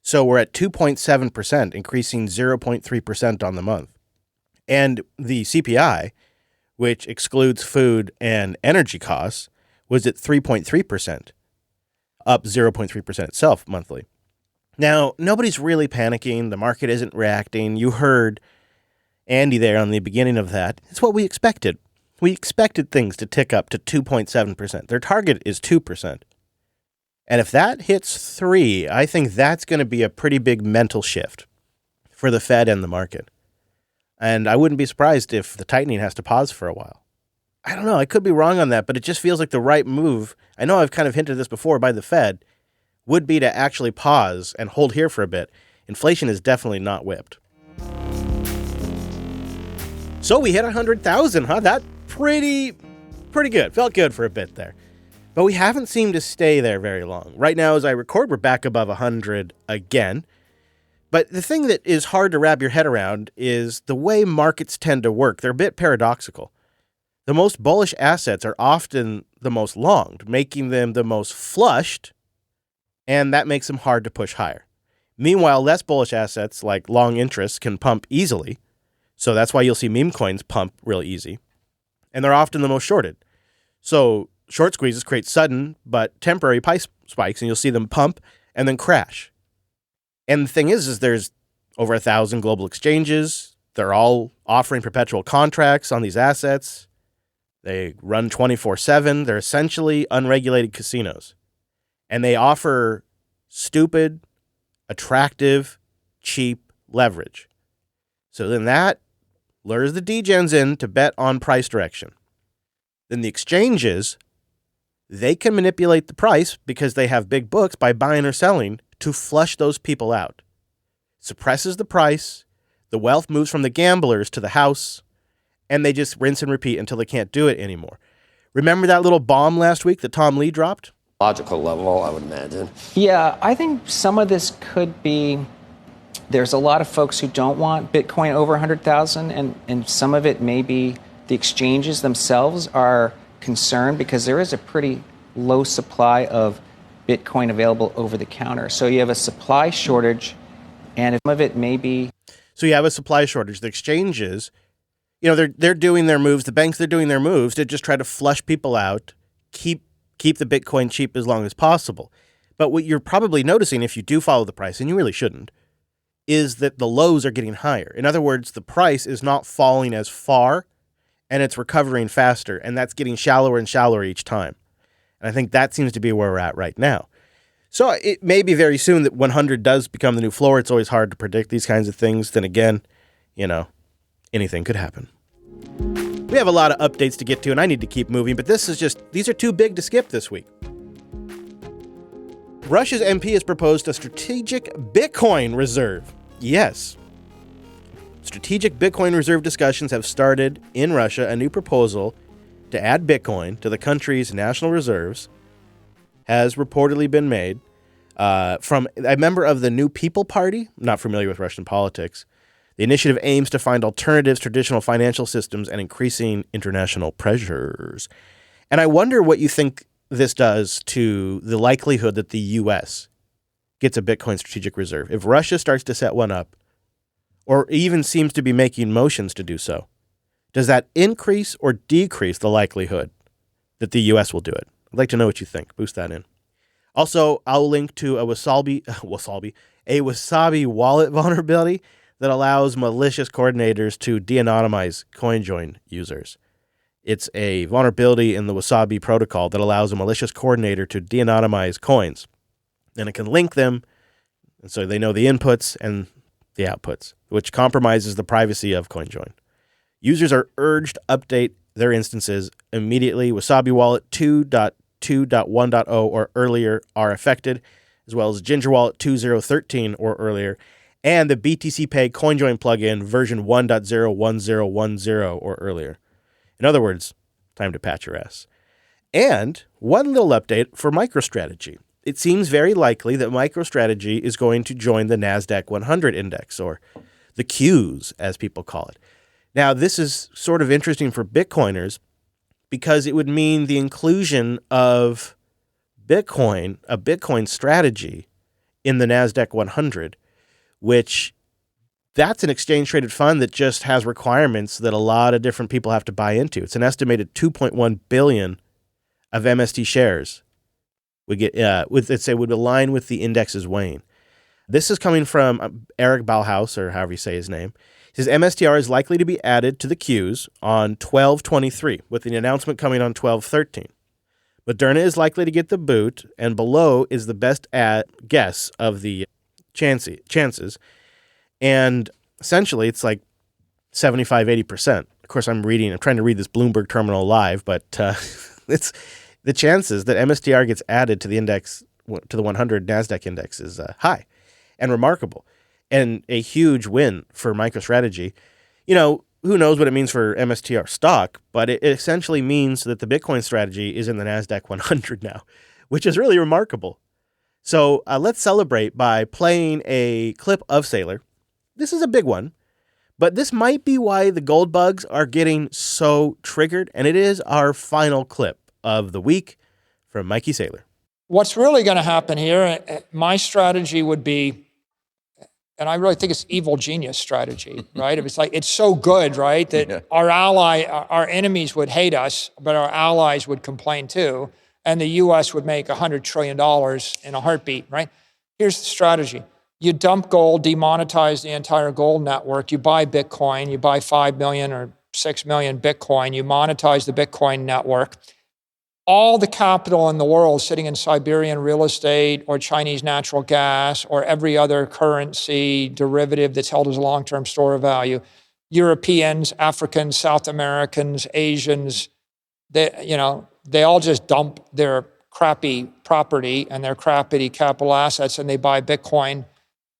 So we're at 2.7%, increasing 0.3% on the month. And the CPI, which excludes food and energy costs, was at 3.3%, up 0.3% itself monthly. Now, nobody's really panicking. The market isn't reacting. You heard Andy there on the beginning of that. It's what we expected. We expected things to tick up to 2.7%. Their target is 2%. And if that hits 3, I think that's going to be a pretty big mental shift for the Fed and the market. And I wouldn't be surprised if the tightening has to pause for a while. I don't know. I could be wrong on that, but it just feels like the right move. I know I've kind of hinted this before by the Fed would be to actually pause and hold here for a bit. Inflation is definitely not whipped. So we hit 100,000, huh? That pretty good. Felt good for a bit there. But we haven't seemed to stay there very long. Right now, as I record, we're back above 100 again. But the thing that is hard to wrap your head around is the way markets tend to work. They're a bit paradoxical. The most bullish assets are often the most longed, making them the most flushed, and that makes them hard to push higher. Meanwhile, less bullish assets like long interest can pump easily. So that's why you'll see meme coins pump real easy. And they're often the most shorted. So short squeezes create sudden but temporary price spikes, and you'll see them pump and then crash. And the thing is there's over 1,000 global exchanges. They're all offering perpetual contracts on these assets. They run 24/7. They're essentially unregulated casinos. And they offer stupid, attractive, cheap leverage. So then that lures the degens in to bet on price direction. Then the exchanges, they can manipulate the price because they have big books by buying or selling to flush those people out. Suppresses the price, the wealth moves from the gamblers to the house, and they just rinse and repeat until they can't do it anymore. Remember that little bomb last week that Tom Lee dropped? Logical level, I would imagine. Yeah, I think some of this could be, there's a lot of folks who don't want Bitcoin over 100,000, and some of it may be the exchanges themselves are concerned because there is a pretty low supply of Bitcoin available over the counter. So you have a supply shortage And if some of it may be... So you have a supply shortage. The exchanges, they're doing their moves. The banks, they're doing their moves to just try to flush people out, keep the Bitcoin cheap as long as possible. But what you're probably noticing, if you do follow the price, and you really shouldn't, is that the lows are getting higher. In other words, the price is not falling as far, and it's recovering faster, and that's getting shallower and shallower each time. And I think that seems to be where we're at right now. So it may be very soon that 100 does become the new floor. It's always hard to predict these kinds of things. Then again, anything could happen. We have a lot of updates to get to, and I need to keep moving, but these are too big to skip this week. Russia's MP has proposed a strategic Bitcoin reserve. Yes. Strategic Bitcoin reserve discussions have started in Russia. A new proposal to add Bitcoin to the country's national reserves has reportedly been made from a member of the New People Party. I'm not familiar with Russian politics. The initiative aims to find alternatives to traditional financial systems and increasing international pressures. And I wonder what you think this does to the likelihood that the U.S. gets a Bitcoin strategic reserve. If Russia starts to set one up, or even seems to be making motions to do so, does that increase or decrease the likelihood that the U.S. will do it? I'd like to know what you think. Boost that in. Also, I'll link to a Wasabi wallet vulnerability that allows malicious coordinators to de-anonymize CoinJoin users. It's a vulnerability in the Wasabi protocol that allows a malicious coordinator to de-anonymize coins. And it can link them, and so they know the inputs and the outputs, which compromises the privacy of CoinJoin. Users are urged to update their instances immediately. Wasabi Wallet 2.2.1.0 or earlier are affected, as well as Ginger Wallet 2.0.13 or earlier, and the BTC Pay CoinJoin plugin version 1.0.10.10 or earlier. In other words, time to patch your ass. And one little update for MicroStrategy. It seems very likely that MicroStrategy is going to join the NASDAQ 100 index, or the Qs, as people call it. Now, this is sort of interesting for Bitcoiners because it would mean the inclusion of Bitcoin, a Bitcoin strategy, in the NASDAQ 100, which that's an exchange-traded fund that just has requirements that a lot of different people have to buy into. It's an estimated 2.1 billion of MST shares would align with the index's weighing. This is coming from Eric Balhaus, or however you say his name. He says MSTR is likely to be added to the Qs on 12/23, with the announcement coming on 12/13. Moderna is likely to get the boot, and below is the best guess of the chances. And essentially, it's like 75-80%. Of course, I'm trying to read this Bloomberg terminal live, but it's the chances that MSTR gets added to the index, to the 100 NASDAQ index, is high and remarkable, and a huge win for MicroStrategy. Who knows what it means for MSTR stock, but it essentially means that the Bitcoin strategy is in the NASDAQ 100 now, which is really remarkable. So let's celebrate by playing a clip of Saylor. This is a big one, but this might be why the gold bugs are getting so triggered, and it is our final clip of the week from Mikey Saylor. What's really going to happen here, my strategy would be, and I really think it's evil genius strategy, right? If it's so good, right, that our enemies would hate us, but our allies would complain too, and the U.S. would make $100 trillion in a heartbeat, right? Here's the strategy. You dump gold, demonetize the entire gold network, you buy Bitcoin, you buy 5 million or 6 million Bitcoin, you monetize the Bitcoin network. All the capital in the world sitting in Siberian real estate or Chinese natural gas or every other currency derivative that's held as a long-term store of value, Europeans, Africans, South Americans, Asians, they all just dump their crappy property and their crappy capital assets and they buy Bitcoin.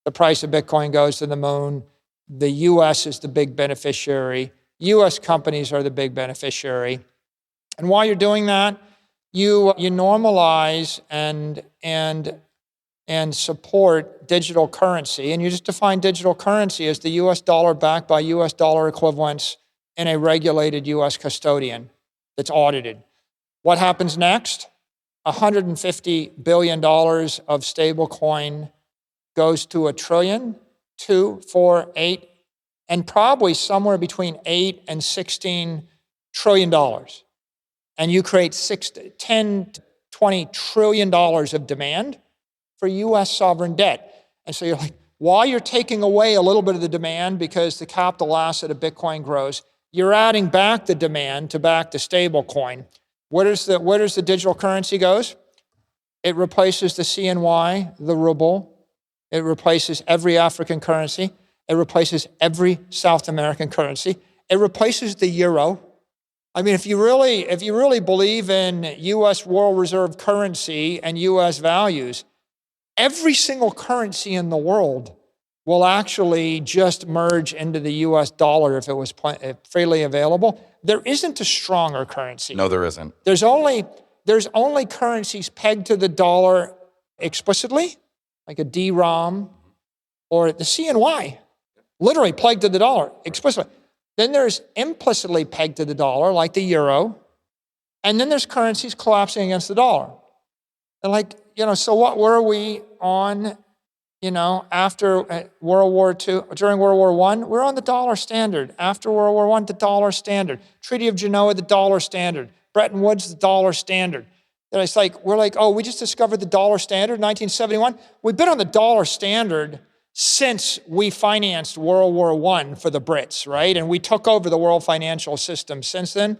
The price of Bitcoin goes to the moon. The U.S. is the big beneficiary. U.S. companies are the big beneficiary. And while you're doing that, you normalize and support digital currency. And you just define digital currency as the U.S. dollar backed by U.S. dollar equivalents in a regulated U.S. custodian that's audited. What happens next? $150 billion of stablecoin goes to $1 trillion, 2, 4, 8, and probably somewhere between 8 and 16 trillion dollars. And you create 10 to 20 trillion dollars of demand for US sovereign debt. And so you're like, while you're taking away a little bit of the demand because the capital asset of Bitcoin grows, you're adding back the demand to back the stable coin. Where does the digital currency goes? It replaces the CNY, the ruble. It replaces every African currency. It replaces every South American currency. It replaces the euro. I mean, if you really believe in US world reserve currency and US values, every single currency in the world will actually just merge into the US dollar if it was freely available. There isn't a stronger currency. No, there isn't. There's only currencies pegged to the dollar explicitly, like a DRAM or the CNY, literally pegged to the dollar explicitly. Then there's implicitly pegged to the dollar, like the euro. And then there's currencies collapsing against the dollar. And so what were we on, after World War II, during World War I? We're on the dollar standard. After World War I, the dollar standard. Treaty of Genoa, the dollar standard. Bretton Woods, the dollar standard. And it's like, we just discovered the dollar standard in 1971. We've been on the dollar standard since we financed World War I for the Brits, right? And we took over the world financial system since then.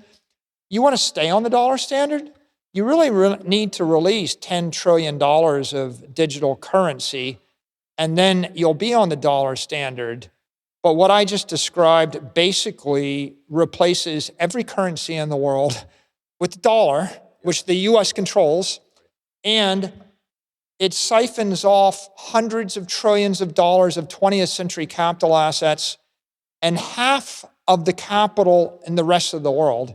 You want to stay on the dollar standard? You really need to release $10 trillion of digital currency, and then you'll be on the dollar standard. But what I just described basically replaces every currency in the world with the dollar, which the US controls, and it siphons off hundreds of trillions of dollars of 20th century capital assets and half of the capital in the rest of the world.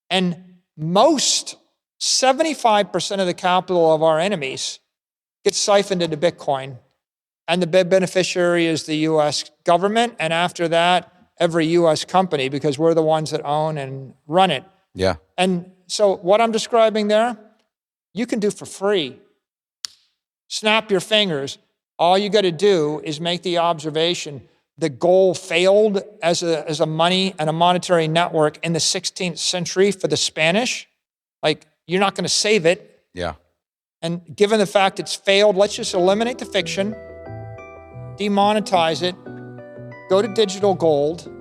And 75% of the capital of our enemies gets siphoned into Bitcoin. And the big beneficiary is the US government. And after that, every US company, because we're the ones that own and run it. Yeah. And so what I'm describing there, you can do for free. Snap your fingers. All you got to do is make the observation the gold failed as a money and a monetary network in the 16th century for the Spanish. You're not going to save it. Yeah. And given the fact it's failed, let's just eliminate the fiction, demonetize it, go to digital gold,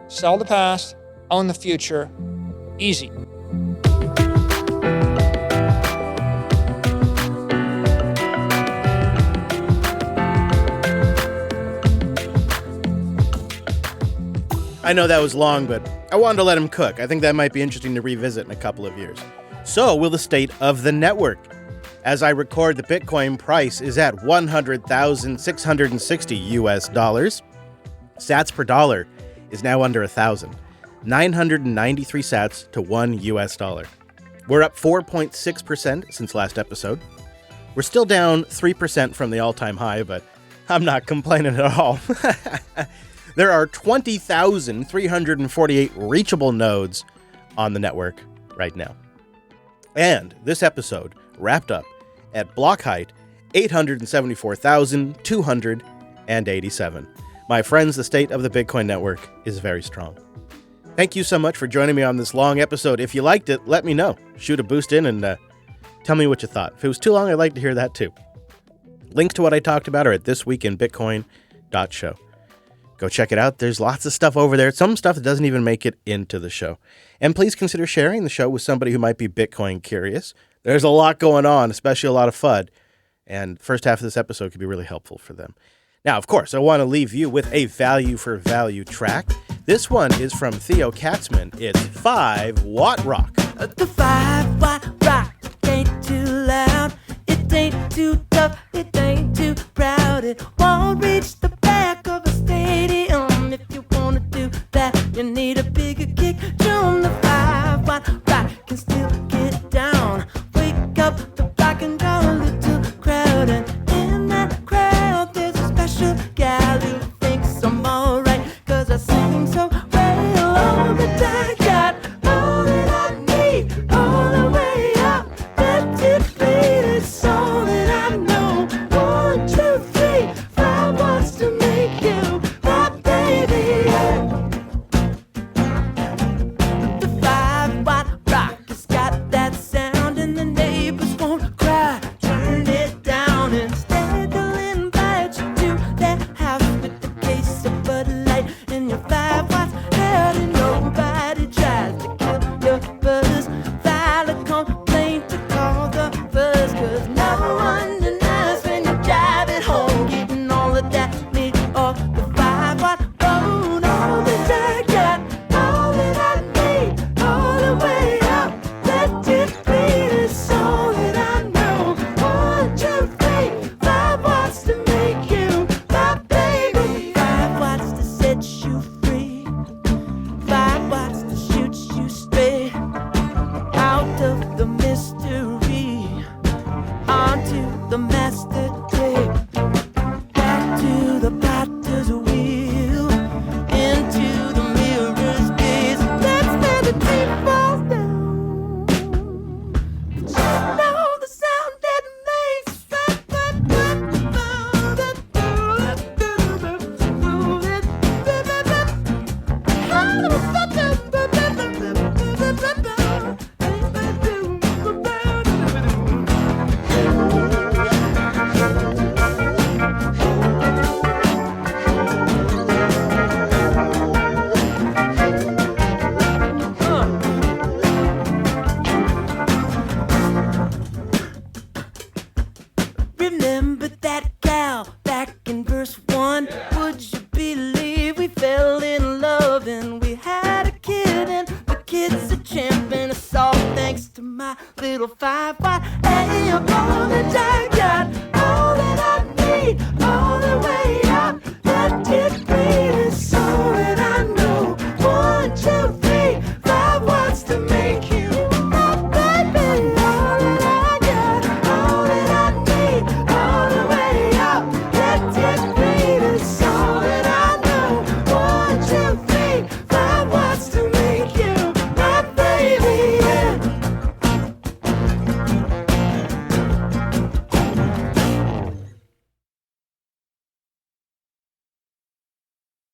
sell the past, own the future. Easy. I know that was long, but I wanted to let him cook. I think that might be interesting to revisit in a couple of years. So will the state of the network. As I record, the Bitcoin price is at $100,660 US dollars. Sats per dollar is now under 1,000. 993 sats to $1 US dollar. We're up 4.6% since last episode. We're still down 3% from the all-time high, but I'm not complaining at all. There are 20,348 reachable nodes on the network right now. And this episode wrapped up at block height 874,287. My friends, the state of the Bitcoin network is very strong. Thank you so much for joining me on this long episode. If you liked it, let me know. Shoot a boost in and tell me what you thought. If it was too long, I'd like to hear that too. Links to what I talked about are at thisweekinbitcoin.show. Go check it out. There's lots of stuff over there. Some stuff that doesn't even make it into the show. And please consider sharing the show with somebody who might be Bitcoin curious. There's a lot going on, especially a lot of FUD. And the first half of this episode could be really helpful for them. Now, of course, I want to leave you with a value for value track. This one is from Theo Katzman. It's 5 Watt Rock. The 5 Watt Rock ain't too loud. It ain't too tough. It ain't too proud. It won't reach the back of a stadium. If you want to do that, you need a bigger kick drum. The 5 Watt Rock can still get down. Wake up the rock and draw a little crowd. And in that crowd, there's a special gal who thinks I'm alright. Cause I sing so well all the time. Got all that I need all the way up. Let it bleed, it's all that I know. faster.